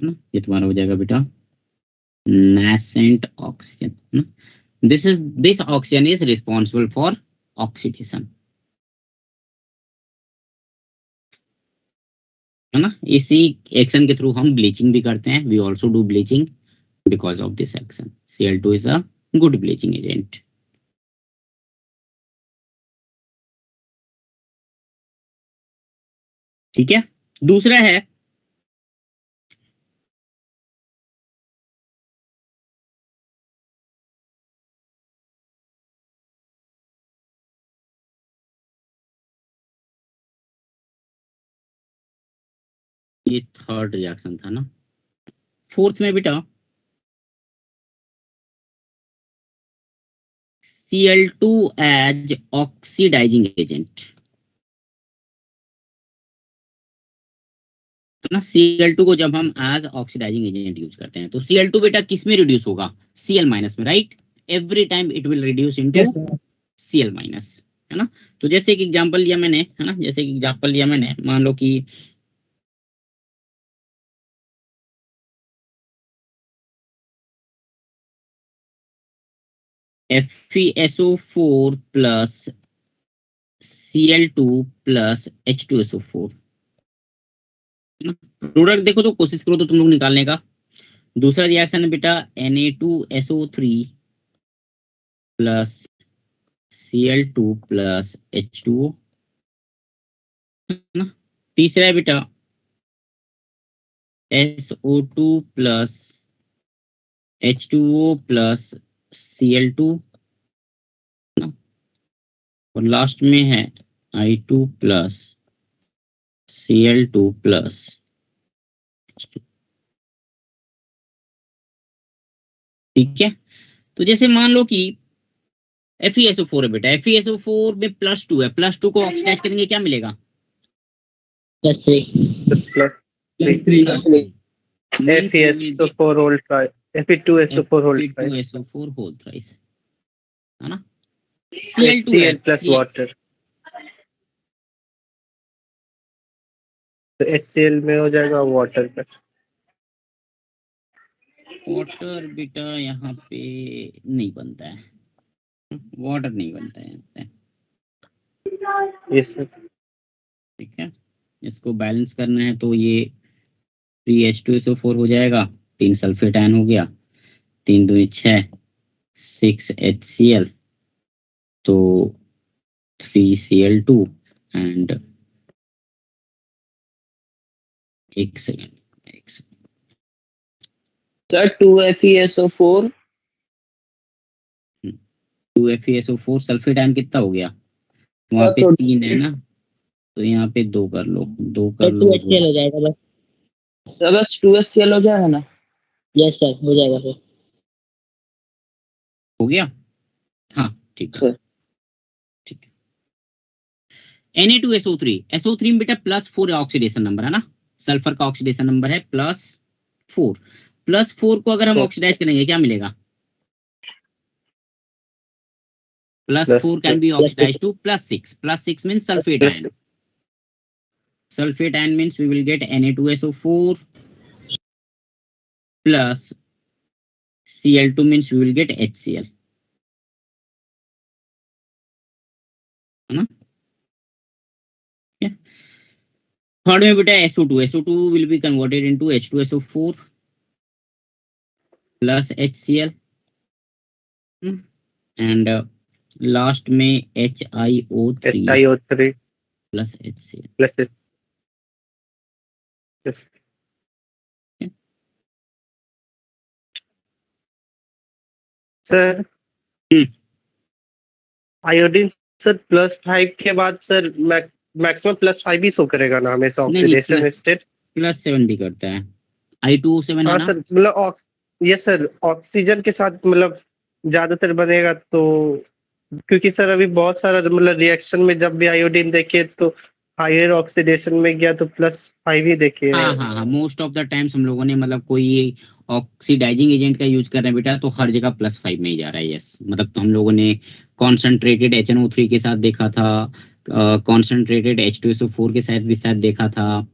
है ना? ये तुम्हारा हो जाएगा बेटा nascent oxygen, है ना? this oxygen is responsible for oxidation, है ना? इसी एक्शन के थ्रू हम ब्लीचिंग भी करते हैं, we also do bleaching because of this action. Cl2 is a good bleaching agent. ठीक है, दूसरा है ये थर्ड रिएक्शन था ना। फोर्थ में बेटा Cl2 एज ऑक्सीडाइजिंग एजेंट, है ना? Cl2 को जब हम एज ऑक्सीडाइजिंग एजेंट यूज करते हैं तो Cl2 बेटा किस में रिड्यूस होगा? Cl माइनस में, right? Every time it will reduce into Cl minus, है ना? तो जैसे कि एग्जांपल लिया मैंने, है ना, जैसे कि एग्जांपल लिया मैंने, मान लो कि FeSO4 plus Cl2 plus H2SO4, product देखो तो कोशिश करो तो तुम लोग निकालने का। दूसरा रिएक्शन है बेटा Na2SO3 plus Cl2 plus H2O, है ना। तीसरा है बेटा SO2 plus H2O plus Cl2, है ना। और लास्ट में है I2 plus Cl2 plus H2। ठीक है। तो जैसे मान लो कि FeSO4 है बेटा, FeSO4 में +2 है, +2 को ऑक्सीडाइज करेंगे क्या मिलेगा? +3 +3 plus three means FeSO4 whole twice, Fe2SO4 whole twice, Fe2SO4 whole thrice, है ना। Cl2 है, HCl plus water. तो HCl में हो जाएगा वाटर का। वाटर बेटा यहाँ पे नहीं बनता है, वाटर नहीं बनता है यहाँ पे। Yes sir. ठीक है, इसको बैलेंस करना है तो ये 3H2SO4 हो जाएगा, 3 सल्फेट आयन हो गया, 3 दूनी 6, 6 HCl, तो 3Cl2 एंड एक second sir 2FeSO4 2FeSO4 sulphate ion कितना हो गया? वहां पे 3 है ना, तो यहाँ पे 2 कर लो, 2 कर लो, 2HCl हो जाएगा बस। तो बस 2HCl हो जाएगा ना? यस सर, हो जाएगा सर। हो गया। हाँ ठीक है, सर ठीक है। Na2SO3, SO3 में बेटा +4 ऑक्सीडेशन नंबर है ना, सल्फर का ऑक्सीडेशन नंबर है +4, +4 को अगर हम ऑक्सीडाइज करेंगे क्या मिलेगा? +4 can be oxidized to +6, +6 means sulfate ion, sulfate ion means we will get Na2SO4 plus Cl2 means we will get HCl, है ना। थर्ड में बेटा SO2 will be converted into H2SO4 plus HCl, and last में HiO3 HiO3 plus HCl। plus yes. Sir iodine sir +5 के बाद सर मैक्सिमम +5 ही शो करेगा ना हमेशा नहीं, ऑक्सीडेशन स्टेट? +7 भी करता है, I2O7 है हाँ ना। सर, मतलब ये सर ऑक्सीजन के साथ मतलब ज्यादातर बनेगा तो, क्योंकि सर अभी बहुत सारा मतलब रिएक्शन में जब भी आयोडीन देखे तो हायर ऑक्सीडेशन में गया तो +5 ही देखे हाँ हैं। हाँ हाँ, मोस्ट ऑफ द टाइम्स हम लोगों ने मतलब कोई ऑक्सीडाइजिंग एजेंट का यूज कर रहे हैं बेटा तो हर जगह +5 में ही जा रहा है। यस, मतलब तो हम लोगों ने कॉन्सेंट्रेटेड HNO3 के साथ देखा था, कॉन्सेंट्रेटेड H2SO4 के साथ भी साथ देखा था,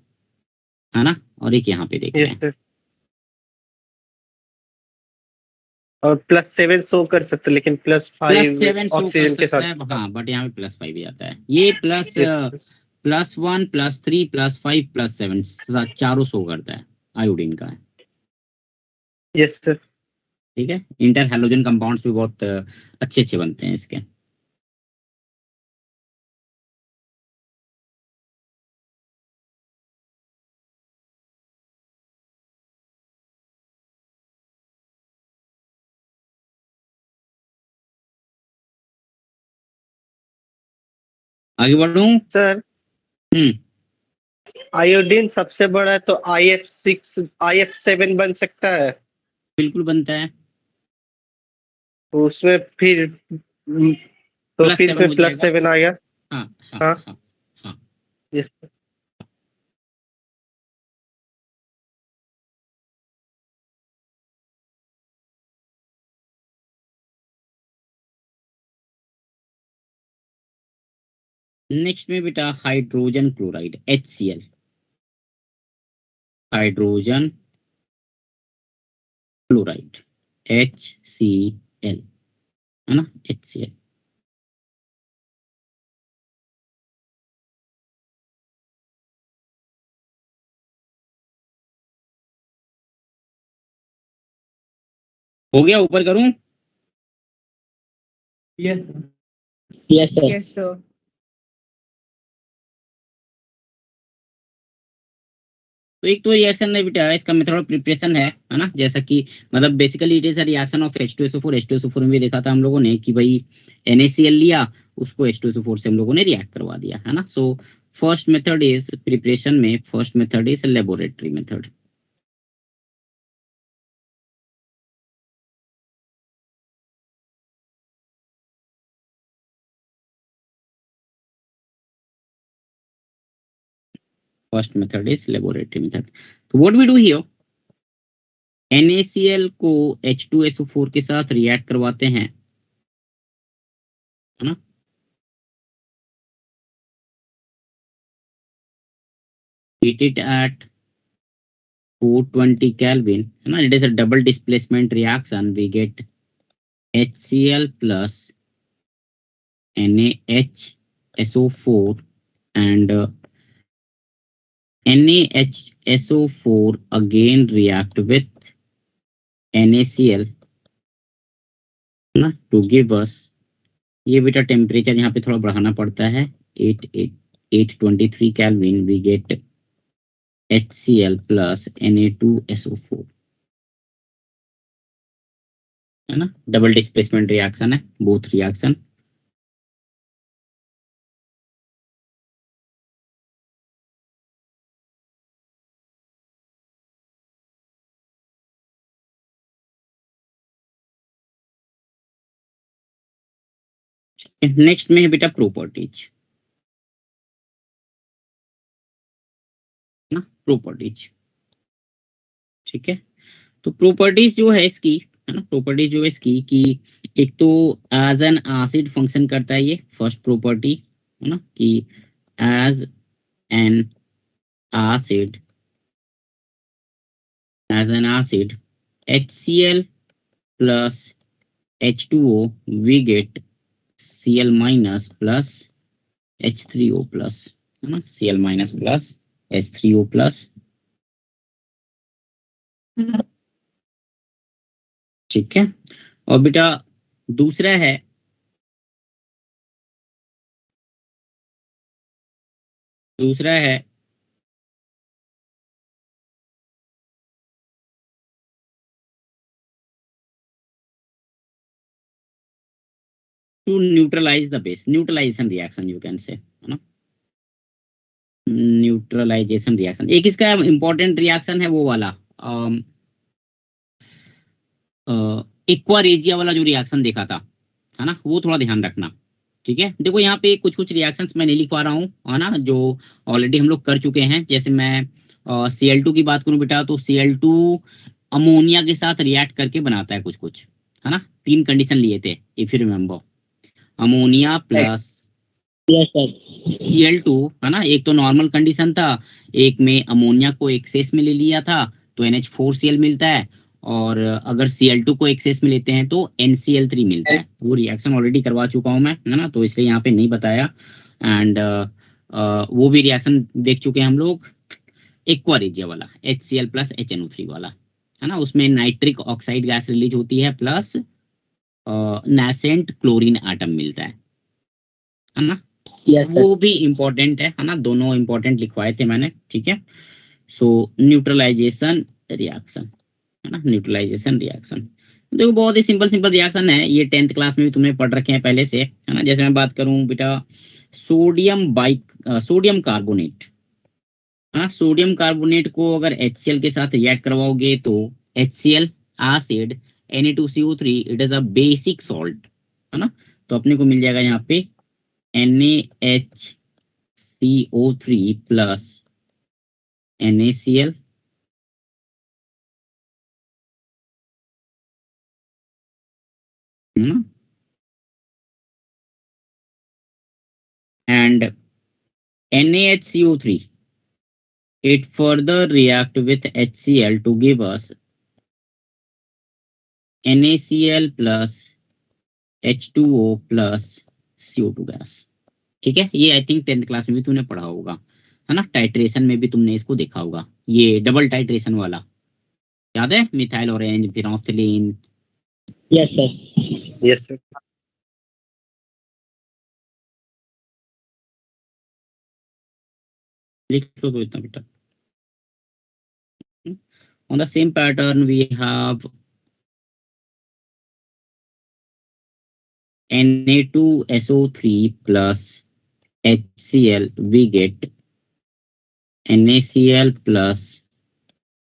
है ना, और एक यहाँ पे देख रहे यस हैं। सर। और +7 शो कर सकते लेकिन +5 +7 शो कर ऑक्सीजन के सकता साथ। है, हाँ, बट यहाँ पे +5 ही आता है। ये यस +1 +3 +5 +7 चारों शो करता है, आयोडीन का है। Yes sir. ठीक है, इंटर हैलोजन कंपाउंड्स भी बहुत अच्छे अच्छे बनते हैं इसके। आगे बढ़ूं? सर हम्म, आयोडीन सबसे बड़ा है तो IF6 IF7 बन सकता है, बिल्कुल बनता है, तो उसमें फिर तो फिर +7 इसमें हो जाएगा। +7 आ गया। हाँ हाँ हाँ हाँ हाँ। यस। नेक्स्ट में बेटा hydrogen chloride HCl, hydrogen chloride HCl, है ना, HCl। हो गया, ऊपर करूं? Yes sir. Yes, sir. Yes, sir. तो एक तो रिएक्शन है बेटा, इसका मेथड ऑफ प्रिपरेशन है ना, जैसा कि मतलब basically it is a reaction of H2SO4। H2SO4 में भी देखा था हम लोगों ने कि भाई NaCl लिया, उसको H2SO4 से हम लोगों ने रिएक्ट करवा दिया है ना। So first method is preparation में, first method is laboratory method. First method is laboratory method. तो what we do here, NaCl को H2SO4 के साथ रिएक्ट करवाते हैं, है ना। Heat it at 420 Kelvin, है ना। It is a double displacement reaction. We get HCl plus NaHSO4 and NaHSO4 again react with NaCl, है ना, to give us, ये बेटा टेम्परेचर यहाँ पे थोड़ा बढ़ाना पड़ता है, 823 Kelvin, we get HCl plus Na2SO4, है ना। डबल डिस्प्लेसमेंट रिएक्शन है, बोथ रिएक्शन। नेक्स्ट में है बेटा प्रॉपर्टीज, ना, प्रॉपर्टीज, ठीक है। तो प्रॉपर्टीज जो है इसकी, है ना, प्रॉपर्टीज जो है इसकी कि एक तो एज एन एसिड फंक्शन करता है, ये फर्स्ट प्रॉपर्टी, है ना, कि as an acid, as an acid HCl plus H2O we get Cl minus plus H3O plus, है ना, Cl minus plus H3O plus, ठीक है। और बेटा दूसरा है, दूसरा है to neutralise the base, neutralisation reaction you can say, है ना, न्यूट्रलाइजेशन रिएक्शन। एक इसका इंपॉर्टेंट रिएक्शन है वो वाला एक्वारेजिया वाला जो रिएक्शन देखा था, है ना, वो थोड़ा ध्यान रखना, ठीक है। देखो यहाँ पे कुछ कुछ रिएक्शंस मैं नहीं लिख पा रहा हूँ, है ना, जो ऑलरेडी हम लोग कर चुके हैं। जैसे मैं Cl2 की बात करूं बेटा, तो Cl2 अमोनिया के साथ रिएक्ट करके बनाता है कुछ कुछ, है ना। 3 कंडीशन लिए थे if you remember, ammonia plus Yes, sir. Cl2, है ना। एक तो नॉर्मल कंडीशन था, एक में अमोनिया को एक्सेस में ले लिया था तो NH4Cl मिलता है, और अगर Cl2 को एक्सेस में लेते हैं तो NCl3 मिलता है। वो रिएक्शन ऑलरेडी करवा चुका हूं मैं, है ना, तो इसलिए यहाँ पे नहीं बताया। एंड वो भी रिएक्शन देख चुके हैं हम लोग, एक्वारेजिया वाला HCl प्लस HNO3 वाला, है ना। उसमें नाइट्रिक ऑक्साइड गैस रिलीज होती है प्लस नेसेंट क्लोरीन एटम मिलता है ना। Yes, sir. वो भी इम्पोर्टेंट है ना, दोनों इम्पोर्टेंट लिखवाए थे मैंने, ठीक है। सो न्यूट्रलाइजेशन रिएक्शन, है ना, न्यूट्रलाइजेशन रिएक्शन। देखो बहुत ही सिंपल सिंपल रिएक्शन है, ये 10th क्लास में भी तुमने पढ़ रखे हैं पहले से, है ना। जैसे मैं बात करूं बेटा सोडियम कार्बोनेट, है ना, सोडियम कार्बोनेट को अगर HCl के साथ रिएक्ट करवाओगे तो HCl acid Na2CO3, it is a basic salt, है ना। तो अपने को मिल जाएगा यहाँ पे NaHCO3 plus NaCl, and NaHCO3 it further react with HCl to give us NaCl plus H2O plus CO2 gas, ठीक है। ये आई थिंक 10th क्लास में भी तुमने पढ़ा होगा, है ना। टाइट्रेशन में भी तुमने इसको देखा होगा, ये डबल टाइट्रेशन वाला याद है, methyl orange phenolphthalein. Yes, sir. Yes sir. लिख लो तो इतना बेटा। On the same pattern we have Na2SO3 plus HCl, we get NaCl plus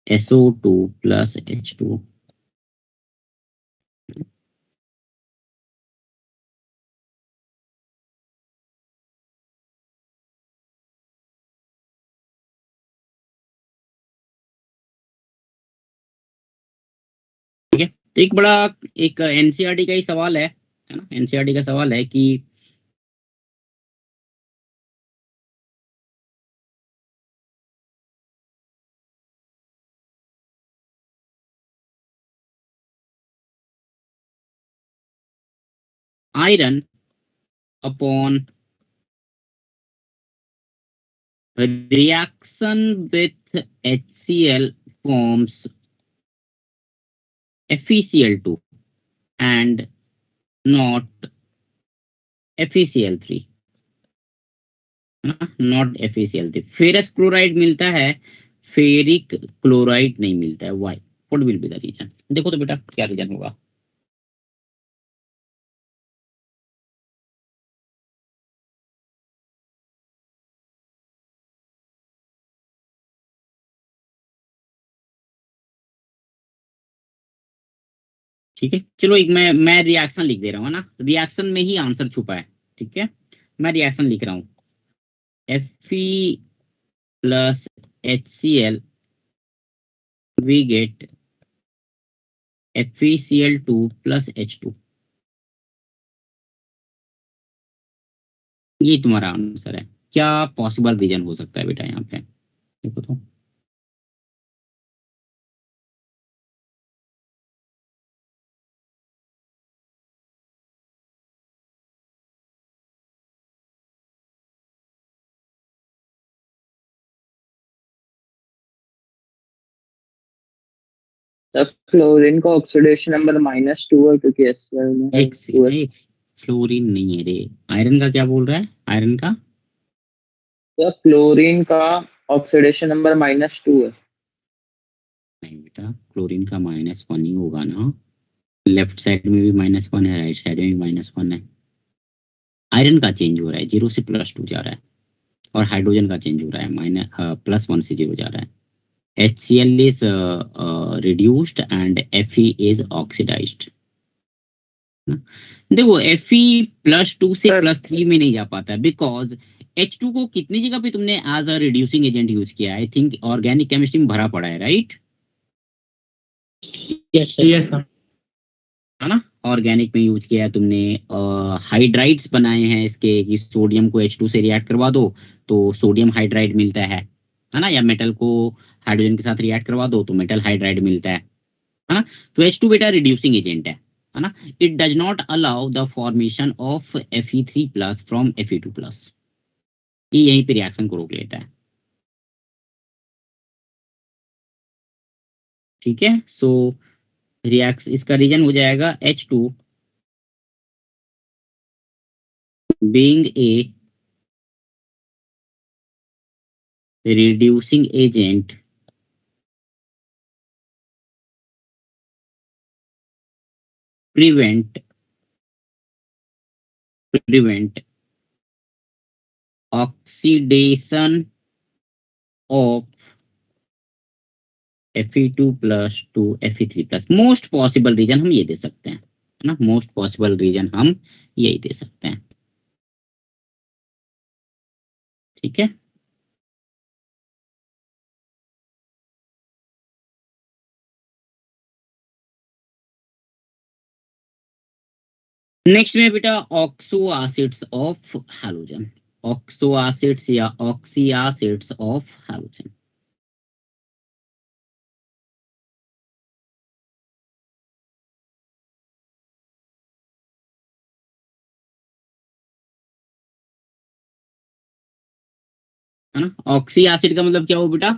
SO2 plus H2O. ठीक है, एक बड़ा एक एनसीईआरटी का ही सवाल है ना, एनसीईआरटी का सवाल है कि iron upon reaction with HCl forms FeCl2 and not FeCl3, not FeCl3। Ferrous chloride मिलता है, फेरिक क्लोराइड नहीं मिलता है। Why? What will be the reason? देखो तो बेटा क्या रीजन होगा। ठीक है, चलो एक मैं रिएक्शन लिख दे रहा हूँ ना, रिएक्शन में ही आंसर छुपा है। ठीक है, मैं रिएक्शन लिख रहा हूँ, Fe plus HCl we get FeCl2 plus H2। ये तुम्हारा आंसर है। क्या पॉसिबल रीजन हो सकता है बेटा यहाँ पे? देखो तो। तब क्लोरीन का ऑक्सीडेशन नंबर -2 है क्योंकि HCl में एक फ्लोरीन नहीं है रे, आयरन का क्या बोल रहा है? आयरन का तो क्लोरीन का ऑक्सीडेशन नंबर -2 है। नहीं बेटा, क्लोरीन का -1 ही होगा ना। लेफ्ट साइड में भी -1 है, राइट साइड में भी -1 है। आयरन का चेंज हो रहा है, 0 से +2 जा रहा है, और हाइड्रोजन का चेंज हो रहा है, +1 से 0 जा रहा है। HCl is reduced and Fe is oxidized। देखो Fe+2 से सर +3 में नहीं जा पाता है, बिकॉज H2 को कितनी जगह पे तुमने as a reducing agent use किया है? आई थिंक ऑर्गेनिक केमिस्ट्री में भरा पड़ा है, right? Yes sir. Yes sir. है ना, ऑर्गेनिक में यूज किया है तुमने। हाइड्राइड्स बनाए हैं इसके कि सोडियम को H2 से रिएक्ट करवा दो तो सोडियम हाइड्राइड मिलता है ना, या मेटल को हाइड्रोजन के साथ रिएक्ट करवा दो तो मेटल हाइड्राइड मिलता है ना। तो H2 बेटा रिड्यूसिंग एजेंट है ना। It does not allow the formation of Fe3+ from Fe2+। ये यहीं पे रिएक्शन को रोक लेता है। ठीक है, सो रिएक्स इसका रीजन हो जाएगा H2 being a reducing agent prevent oxidation of Fe2+ to Fe3+। Most possible reason हम ये दे सकते हैं ना, मोस्ट पॉसिबल रीजन हम यही दे सकते हैं। ठीक है, नेक्स्ट में बेटा oxo acids of halogen, oxo acids या ऑक्सी एसिड्स ऑफ हैलोजन। है ना, ऑक्सी एसिड का मतलब क्या हो बेटा?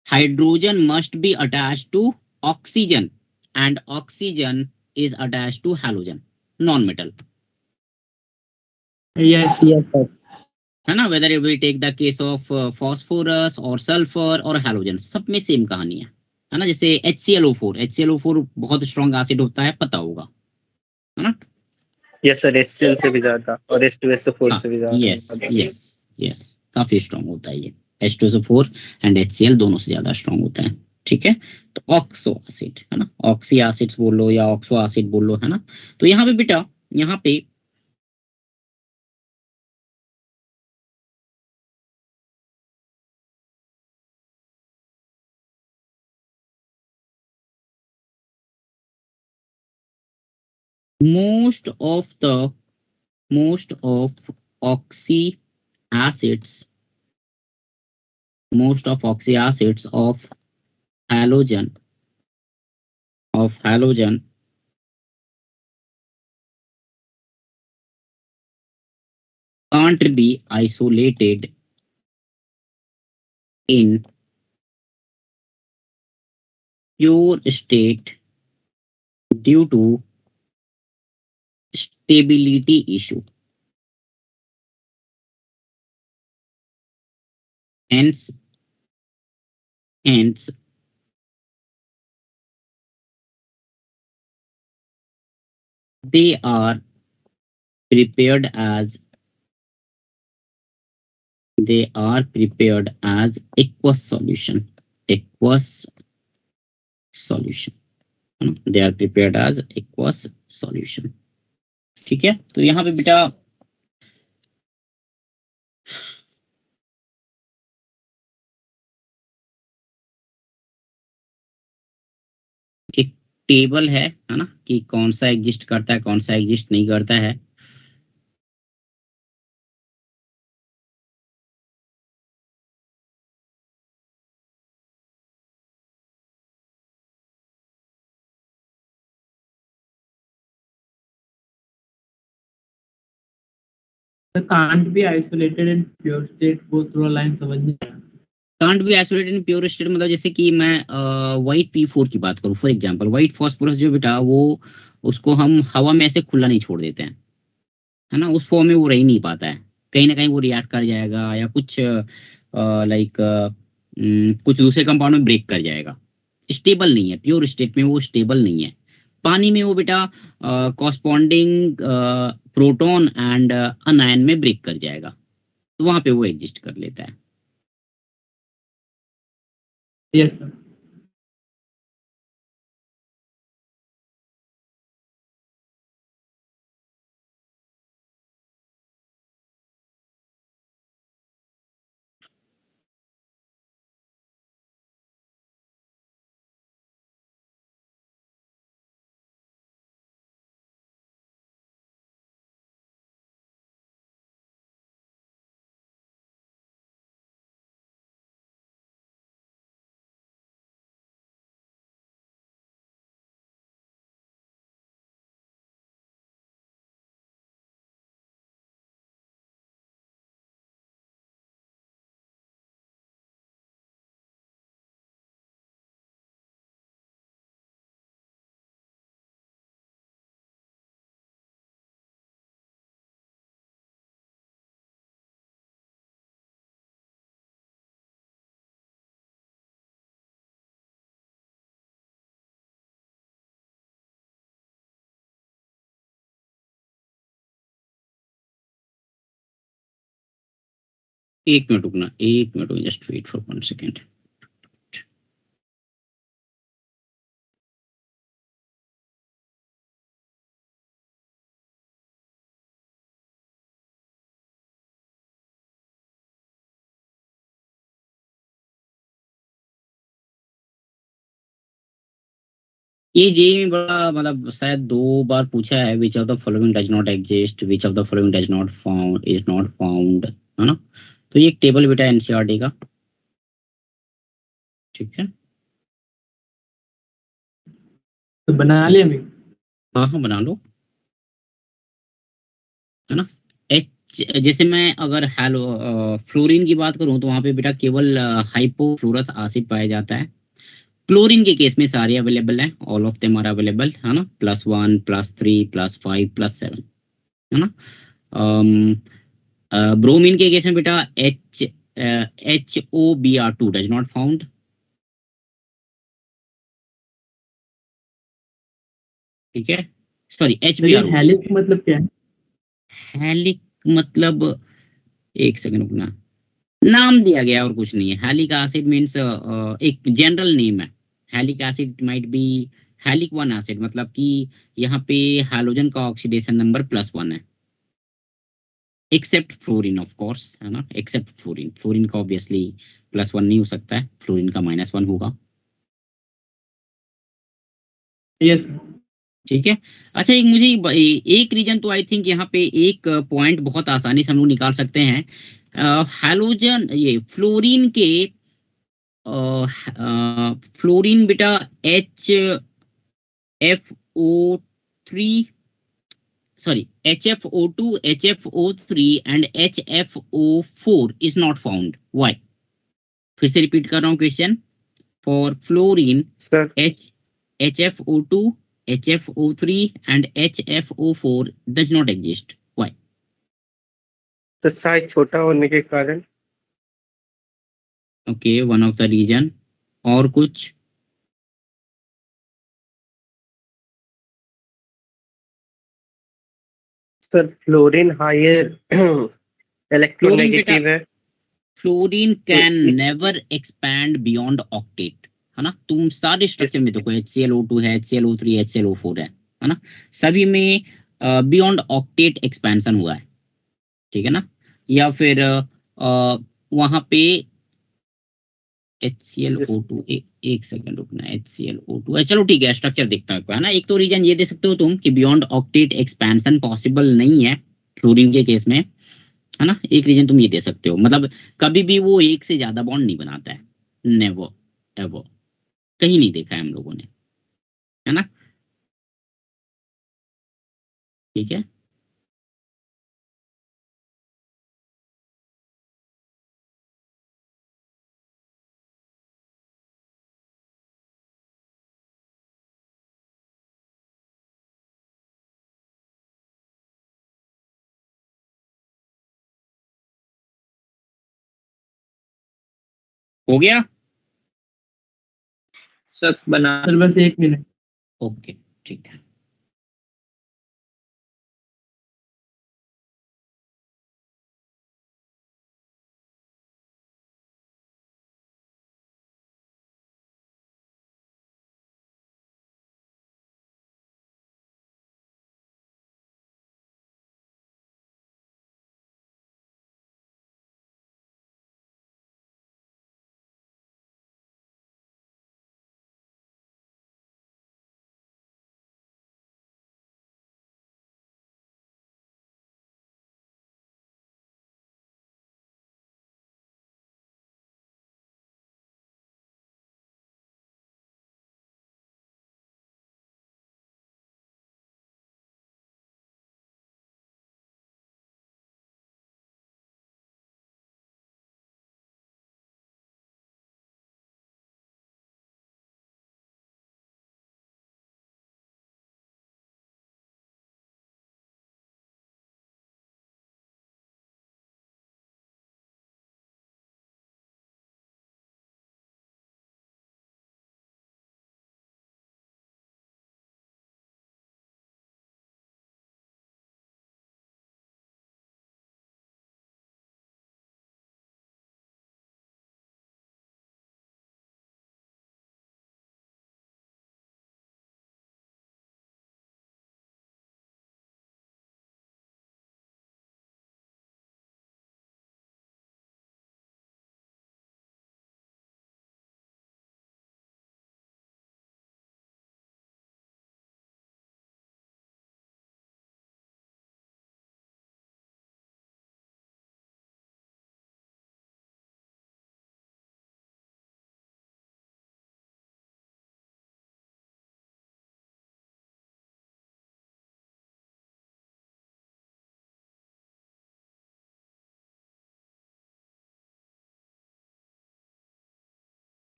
Hydrogen must be attached to oxygen and oxygen is attached to halogen, non metal. Yes yes sir. है ना, whether we take the case of phosphorus और सल्फर और हैलोजन, सब में सेम कहानी है ना। जैसे HClO4 बहुत स्ट्रॉन्ग एसिड होता है, पता होगा, है ना। यस सर, HCl से भी ज्यादा और H2SO4 हाँ, से भी ज्यादा। यस यस यस, काफी स्ट्रॉन्ग होता है ये। H2SO4 एंड HCl दोनों से ज्यादा स्ट्रॉन्ग होता है, ठीक है। तो ऑक्सो एसिड, है ना, ऑक्सी एसिड्स बोल लो या ऑक्सो एसिड बोल लो, है ना। तो यहाँ पे बेटा, यहाँ पे most of the most of oxy acids most of oxy acids of halogen can't be isolated in pure state due to stability issue. Hence they are prepared as aqueous solution. Aqueous solution. They are prepared as aqueous solution. ठीक है। तो यहाँ पे बेटा एक टेबल है ना, कि कौन सा एग्जिस्ट करता है, कौन सा एग्जिस्ट नहीं करता है। can't be isolated in pure state, वो थोड़ा लाइन समझ नहीं आया। Can't be isolated in pure state मतलब जैसे कि मैं व्हाइट P4 की बात करूं, फॉर एग्जांपल व्हाइट फॉस्फोरस जो बेटा, वो उसको हम हवा में ऐसे खुला नहीं छोड़ देते हैं, है ना। उस फॉर्म में वो रह ही नहीं पाता है, कहीं ना कहीं वो रिएक्ट कर जाएगा या कुछ लाइक कुछ दूसरे कंपाउंड में ब्रेक कर जाएगा। स्टेबल नहीं है, प्योर स्टेट में वो स्टेबल नहीं है। पानी में वो बेटा कॉरस्पॉन्डिंग प्रोटॉन एंड अनायन में ब्रेक कर जाएगा, तो वहां पे वो एग्जिस्ट कर लेता है। Yes sir. एक मिनट रुकना, एक minute, just wait for 1 second. ये जेई में बड़ा मतलब शायद 2 बार पूछा है, which of the following does not exist, which of the following does not found, is not found, है ना। तो ये एक टेबल बेटा एनसीईआरटी का, ठीक है। तो बना लिया अभी। हाँ हाँ, बना लो, है ना। एच जैसे मैं अगर हेलो फ्लोरीन की बात करूं तो वहां पे बेटा केवल हाइपोफ्लोरस एसिड पाया जाता है। क्लोरीन के केस में सारे अवेलेबल है, all of them are available, है ना, +1 +3 +5 +7, है ना। ब्रोमीन के केस में बेटा HOBr2 डज नॉट फाउंड। ठीक है, सॉरी HBr2। हेलिक मतलब क्या है? हेलिक मतलब, एक सेकंड रुकना, नाम दिया गया और कुछ नहीं है। हेलिक एसिड मीन्स एक जनरल नेम है। Halic acid might be halic one acid, मतलब कि यहाँ पे हाइड्रोजन का ऑक्सीडेशन नंबर +1 है, एक्सेप्ट फ्लोरीन ऑफ कोर्स, है ना, एक्सेप्ट फ्लोरीन। फ्लोरीन का ऑब्वियसली +1 नहीं हो सकता है, फ्लोरीन का -1 होगा। यस। ठीक है। अच्छा, एक मुझे एक रीजन तो आई थिंक यहाँ पे एक पॉइंट बहुत आसानी से हम लोग निकाल सकते हैं। हैलोजन, ये फ्लोरीन के फ्लोरीन बेटा HFO3, sorry, HFO2, HFO3 and HFO4 is not found. Why? फिर से रिपीट कर रहा हूँ question. For fluorine sir HFO2, HFO3 and HFO4 does not exist. Why? तो साइज छोटा होने के कारण। Okay, one of the reason। और कुछ? सर फ्लोरीन हायर फ्लोरीन बेटा, इलेक्ट्रोनेगेटिव है। फ्लोरीन तो कैन इस नेवर एक्सपैंड बियॉन्ड ऑक्टेट, है ना। तुम सारे स्ट्रक्चर में देखो, HClO2 है, HClO3, HClO4 है ना, सभी में बियॉन्ड ऑक्टेट एक्सपेंशन हुआ है। ठीक है ना। या फिर वहां पे HClO2, एक सेकंड रुकना, HClO2 है, चलो ठीक है, स्ट्रक्चर देखता हूँ, है ना। एक तो रीजन ये दे सकते हो तुम कि बियॉन्ड ऑक्टेट एक्सपेंशन पॉसिबल नहीं है फ्लोरीन के केस में, है ना। एक रीजन तुम ये दे सकते हो, मतलब कभी भी वो एक से ज्यादा बॉन्ड नहीं बनाता है, नेवर एवर, कहीं नहीं देखा है हम लोगों ने, है ना। ठीक है। हो गया। सर बना। सर बस 1 मिनट। ओके, ठीक है।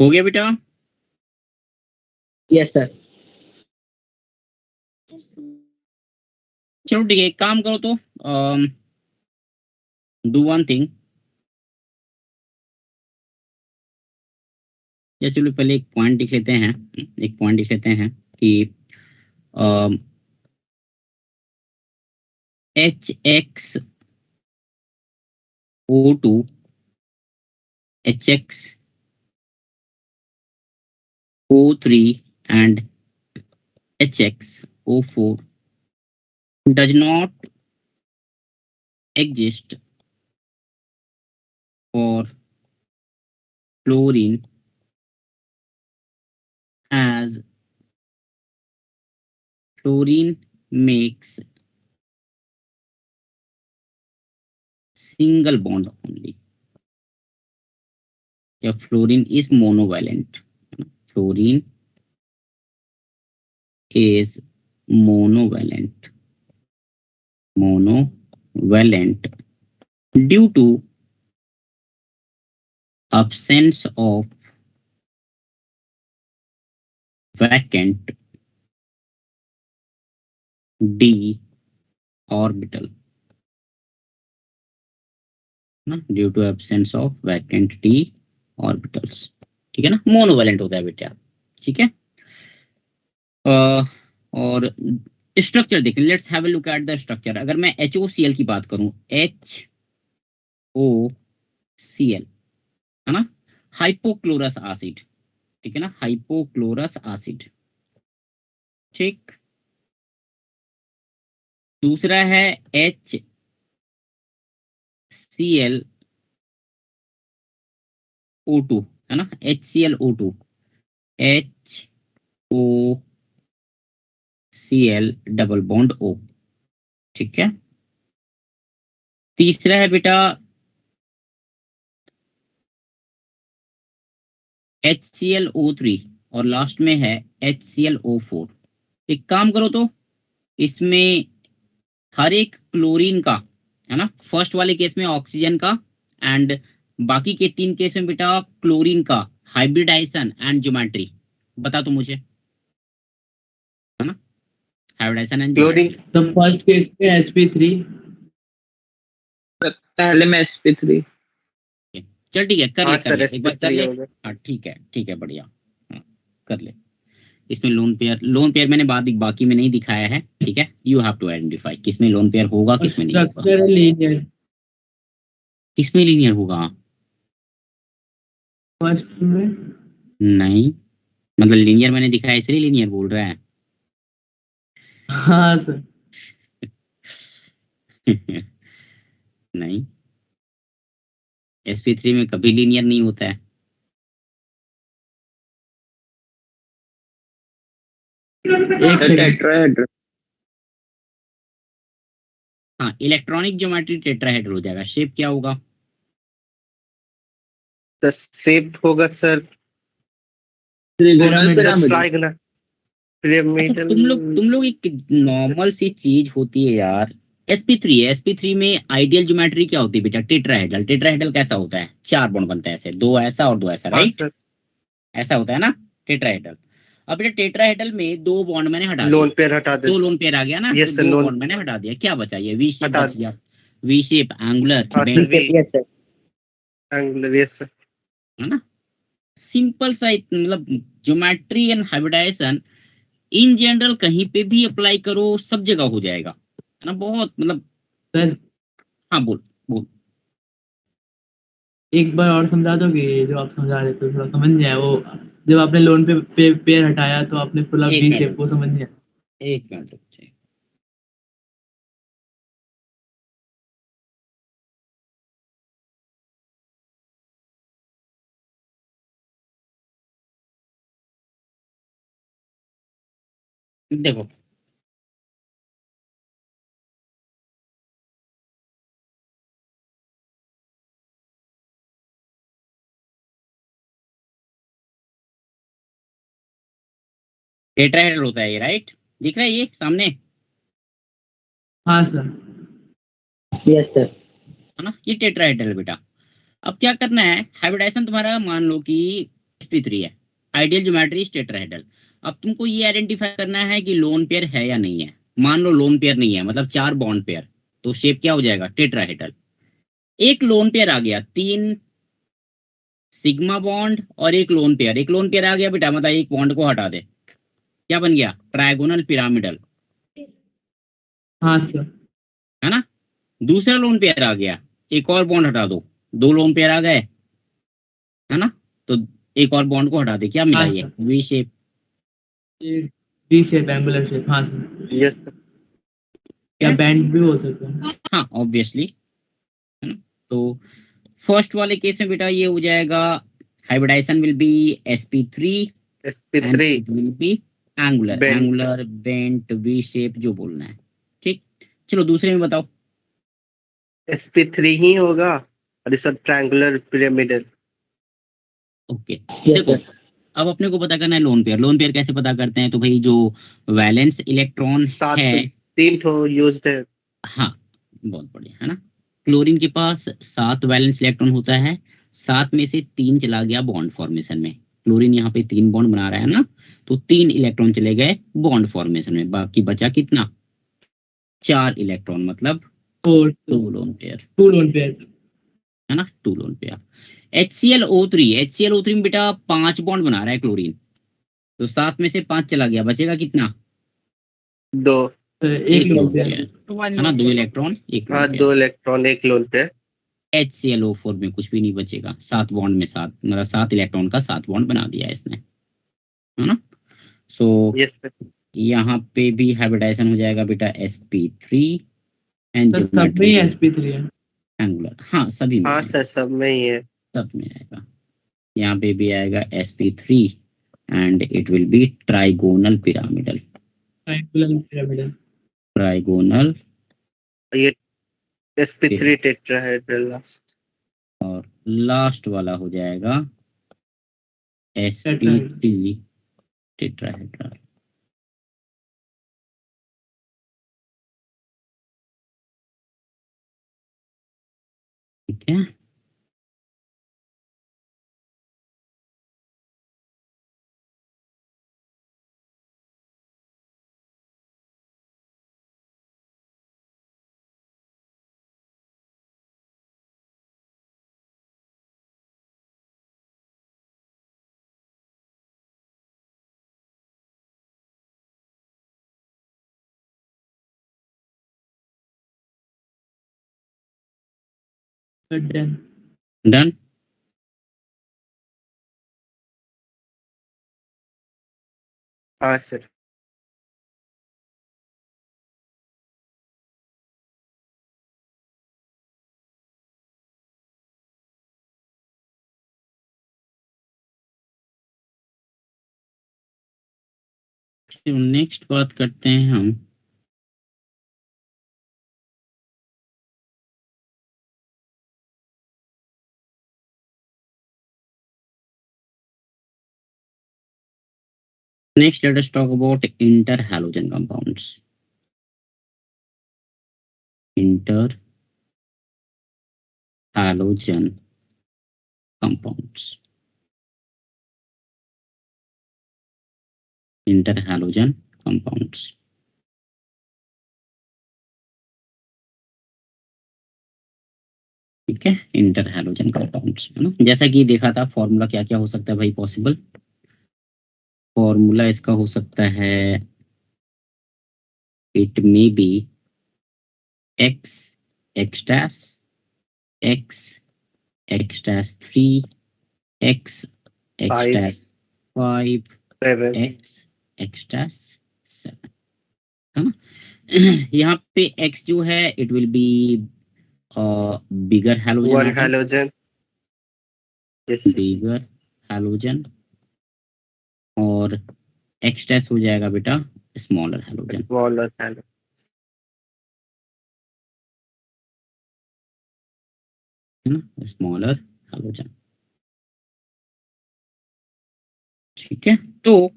हो गया बेटा। Yes sir. चलो ठीक है, एक काम करो तो डू वन थिंग, या चलो पहले एक पॉइंट लिख लेते हैं, एक पॉइंट लिख लेते हैं कि HXO2, HXO3 and HXO4 does not exist for fluorine as fluorine makes single bond only. Yeah, fluorine is monovalent. Fluorine is monovalent. Monovalent due to absence of vacant d orbital. Due to absence of vacant d orbitals, ठीक है ना, मोनोवैलेंट होता है बेटा, ठीक है। और स्ट्रक्चर देखें, let's have a look at the structure. अगर मैं HOCl की बात करूं, HOCl है ना, हाइपोक्लोरस एसिड, ठीक है ना, हाइपोक्लोरस एसिड, ठीक। दूसरा है HClO2 है ना, HClO2, HOCl double bond O, ठीक है। तीसरा है बेटा HClO3 और लास्ट में है HClO4। एक काम करो तो इसमें हर एक क्लोरीन का है ना, फर्स्ट वाले केस में ऑक्सीजन का एंड बाकी के 3 केस में बेटा क्लोरीन का हाइब्रिडाइजेशन एंड ज्योमेट्री बता तो मुझे, है ना, हाइब्रिडाइजेशन एंड क्लोरीन तो फर्स्ट केस पे sp3, पहले में sp3। चल ठीक है, कर ले हाँ कर सर ले एक बार कर ले। होगा। हाँ ठीक है बढ़िया, हाँ, कर ले। इसमें लोन पेयर मैंने बाकी में नहीं दिखाया है, ठीक है। यू हैव टू आइडेंटिफाई किसमें लोन पेयर होगा किसमें नहीं होगा, स्ट्रक्चर है लीनियर किसमें लीनियर होगा। फर्स्ट में। नहीं मतलब लीनियर मैंने दिखाया इसलिए लीनियर बोल रहा है। हाँ सर। नहीं, sp3 में कभी लीनियर नहीं होता है। एक सेकंड। टेट्राहेड्रल। हाँ, इलेक्ट्रॉनिक ज्योमेट्री टेट्राहेड्रल हो जाएगा। शेप क्या होगा, द शेप होगा सर पिरामिडल। ट्राइगोनल अच्छा पिरामिडल। तुम लोग एक नॉर्मल सी चीज होती है यार, sp3 है, sp3 में आइडियल ज्योमेट्री क्या होती है बेटा, टेट्राहेड्रल। टेट्राहेड्रल कैसा होता है, 4 बॉन्ड बनता है ऐसे, 2 ऐसा और 2 ऐसा, हाँ राइट, सर ऐसा होता है ना टेट्राहेड्रल। अब बेटा टेट्राहेड्रल में 2 बॉन्ड मैंने हटा लोन दिए, पेयर हटा दे 2 लोन पेयर आ गया ना, Yes, तो sir, 2 लोन- बॉन्ड मैंने हटा दिया, क्या बचा, ये वी शेप हटा बच गया, वी शेप एंगुलर हाँ bend, sir yes sir. Angular yes sir है ना। सिंपल सा मतलब geometry and hybridization in general कहीं पे भी अप्लाई करो, सब जगह हो जाएगा, है ना, बहुत मतलब। सर हाँ बोल बोल। एक बार और समझा दो कि जो आप समझा रहे थे थोड़ा समझ नहीं आया वो, जब आपने लोन पे पेयर हटाया तो आपने पूरा एक वी मिनट शेप, वो समझ नहीं आया। एक मिनट रुक जाइए। देखो टेट्राहेड्रल होता है ये, राइट, दिख रहा है ये सामने, हाँ सर। Yes sir. है ना, ये टेट्राहेड्रल है बेटा। अब क्या करना है, हाइब्रिडाइजेशन तुम्हारा मान लो कि sp3 है, आइडियल ज्योमेट्री इज टेट्राहेड्रल। अब तुमको ये आइडेंटिफाई करना है कि लोन पेयर है या नहीं है। मान लो लोन पेयर नहीं है, मतलब 4 बॉन्ड पेयर, तो शेप क्या हो जाएगा, टेट्राहेड्रल। एक लोन पेयर आ गया, 3 सिग्मा बॉन्ड और एक लोन पेयर आ गया बेटा, मतलब एक बॉन्ड को हटा दे, क्या बन गया? ट्रायगोनल पिरामिडल, हाँ सर। है ना। दूसरा लोन पेयर आ गया, एक और बॉन्ड हटा दो, 2 लोन पेयर आ गए, है ना। तो एक और बॉन्ड को हटा दे, क्या मिला? हाँ ये सर, वी शेप। ये वी शेप, एंगुलर शेप। हाँ सर, यस सर। या बैंड भी हो सकता है। हाँ ऑब्वियसली, है ना। तो फर्स्ट वाले केस में बेटा ये हो जाएगा, hybridization will be sp3 and sp3 it will be angular, bent bent V shape जो बोलना है, ठीक। चलो दूसरे में बताओ। sp3 ही होगा, और इस ट्रायंगुलर पिरामिडल। ओके, यस देखो सर। अब अपने को पता करना है लोन पेयर कैसे पता करते हैं? तो भाई जो वैलेंस इलेक्ट्रॉन है, 3 ठो यूज्ड है। हाँ बहुत बढ़िया, है ना। क्लोरीन के पास 7 वैलेंस इलेक्ट्रॉन होता है, 7 में से 3 चला गया बॉन्ड फॉर्मेशन में। क्लोरीन यहाँ पे 3 बॉन्ड बना रहा है ना, तो 3 इलेक्ट्रॉन चले गए बॉन्ड फॉर्मेशन में, बाकी बचा कितना? 4 इलेक्ट्रॉन, मतलब और 2 लोन पेयर, 2 लोन पेयर्स। है ना, 2 लोन पेयर। HClO3 में बेटा 5 बॉन्ड बना रहा है क्लोरीन, तो 7 में से 5 चला गया, बचेगा कितना? 2। तो एक एक लोन लोन पेयर। पेयर, है ना, 2 इलेक्ट्रॉन एक लोन हाँ, पेयर। 2 इलेक्ट्रॉन एक लोन पे। HClO4 में कुछ भी नहीं बचेगा, 7 बॉन्ड में 7, मतलब 7 इलेक्ट्रॉन का 7 बॉन्ड बना दिया है इसने, है ना। So yes sir. यहाँ पे भी हाइब्रिडाइजेशन हो जाएगा बेटा sp3 एंड तो सब में ज्योमेट्री ही विल sp3 है। एंगुलर, हाँ सभी में हाँ आएगा, सर, सब में ही है। सब में आएगा। यहाँ पे भी आएगा sp3 and it will B trigonal pyramidal, triangular pyramidal. Trigonal. ये sp3 टेट्राहेड्रल लास्ट। और लास्ट वाला हो जाएगा टेट्राहेड्रल। sp3 टेट्राहेड्रल, ठीक है। डन। डन। हाँ सर। नेक्स्ट बात करते हैं हम next, let us talk about interhalogen compounds. Interhalogen compounds. Interhalogen compounds. ठीक है, इंटरहैलोजन कंपाउंड्स, है ना। जैसा कि देखा था फॉर्मूला क्या क्या हो सकता है भाई पॉसिबल, फॉर्मूला इसका हो सकता है, it may be x x dash x x dash 3 x x 5 dash 5 7 x x dash 7, है ना। यहाँ पे x जो है it will be bigger halogen 1 atom, halogen. Yes sir. Bigger halogen, और x डैश हो जाएगा बेटा स्मॉलर हैलोजन, स्मॉलर हैलोजन। है ना, स्मॉलर हैलोजन, ठीक है। तो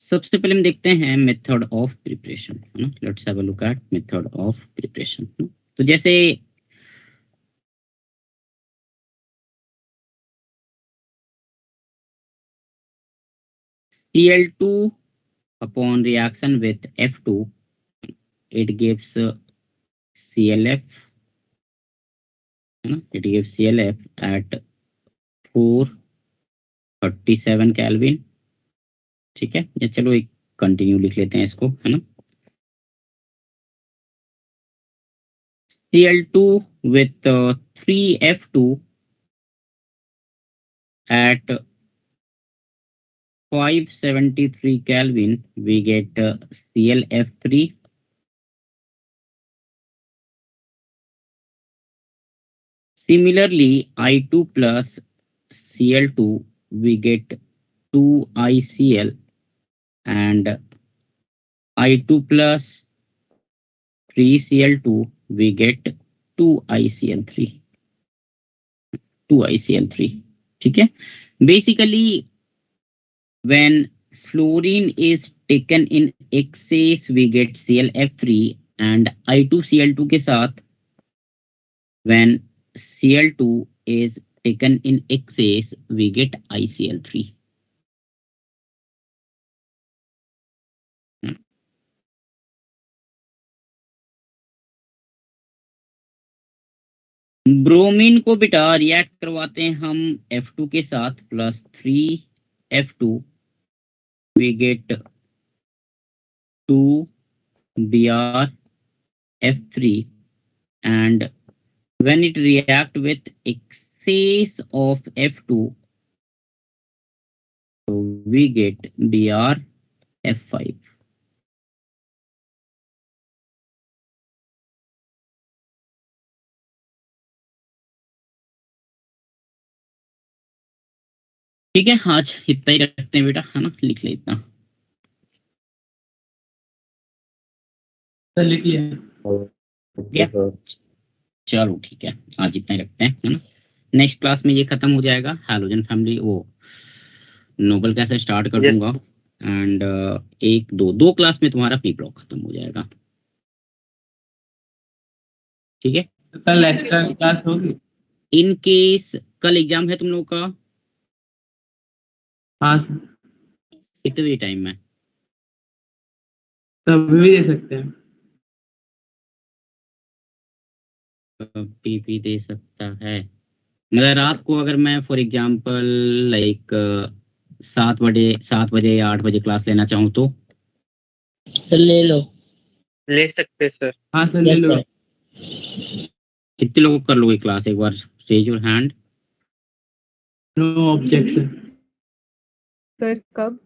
सबसे पहले हम देखते हैं मेथड ऑफ प्रिपरेशन, है ना। Let's have a look eight method of preparation. तो जैसे Cl2 upon reaction with F2, it gives CLF, it gives CLF at 437 Kelvin। ठीक है, या चलो एक कंटिन्यू लिख लेते हैं इसको, है ना। Cl2 with 3F2 at 573 Kelvin, we get ClF3। Similarly, I2 plus Cl2, we get 2ICl, and I2 plus 3Cl2, we get 2ICl3, 2ICl3। ठीक है, basically when fluorine is taken in excess we get ClF3, and I2Cl2 के साथ when Cl2 is taken in excess we get ICl3। Bromine को बेटा रिएक्ट करवाते हैं हम F2 के साथ plus 3F2, we get 2BrF3, and when it react with excess of F2, so we get BrF5। ठीक है, आज इतना ही रखते हैं बेटा, है ना, लिख ले इतना। सर लिख लिया। चलो ठीक है, आज इतना ही रखते हैं, है ना। नेक्स्ट क्लास में ये खत्म हो जाएगा, हैलोजन फैमिली वो नोबल कैसे स्टार्ट कर Yes. दूंगा, एंड एक दो क्लास में तुम्हारा पी ब्लॉक खत्म हो जाएगा। ठीक है, कल एक्स्ट्रा क्लास होगी? इन केस कल एग्जाम है तुम लोगों का, हाँ सर, कितने बजे टाइम में? कभी भी दे सकते हैं। पीपी दे सकता है, मगर रात को अगर मैं फॉर एग्जांपल लाइक 7 बजे या 8 बजे क्लास लेना चाहूँ तो सर ले लो। ले सकते हैं सर। हाँ सर ले Yes, लो। sir. कितने लोग कर लोगे क्लास, एक बार raise your hand. No objection. Sir कब?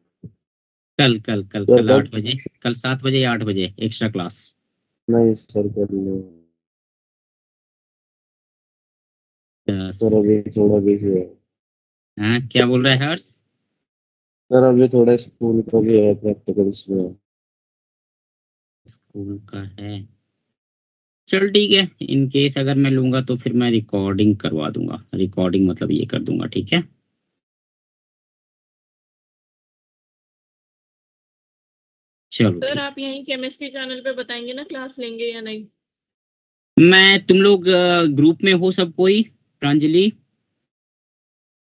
कल 8 बजे, कल 7 बजे या 8 बजे एक्स्ट्रा क्लास। नहीं सर कर लो सर, अभी थोड़ा बिजी है हाँ, क्या बोल रहा है हर्ष? सर, अभी थोड़ा स्कूल का भी है प्रैक्टिकल में। स्कूल का है, चल ठीक है। इन केस अगर मैं लूंगा तो फिर मैं रिकॉर्डिंग करवा दूंगा, रिकॉर्डिंग मतलब ये कर दूंगा, ठीक है। चलो सर ठीक। आप यहीं केमिस्ट्री चैनल पे बताएंगे ना क्लास लेंगे या नहीं? मैं तुम लोग ग्रुप में हो सब कोई? प्रांजलि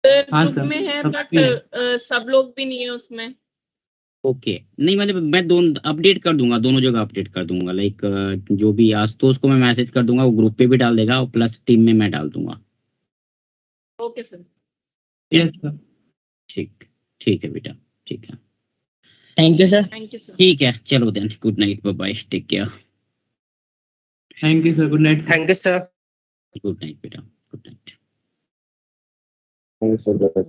सर हाँ ग्रुप सर, में है सब बट भी है। सब लोग भी नहीं है उसमें। ओके, नहीं मतलब मैं दोनों अपडेट कर दूंगा, दोनों जगह अपडेट कर दूंगा, लाइक जो भी आशुतोष को मैं मैसेज कर दूंगा वो ग्रुप पे भी डाल देगा और प्लस टीम में मैं डाल दूंगा। Okay sir. Yes sir. ठीक है बेटा, ठीक है, thank you sir. Thank you sir. ठीक है, चलो then, good night, bye bye, take care. Thank you sir, good night sir. Thank you sir. Good night बेटा, गुड नाइट, सर बाय।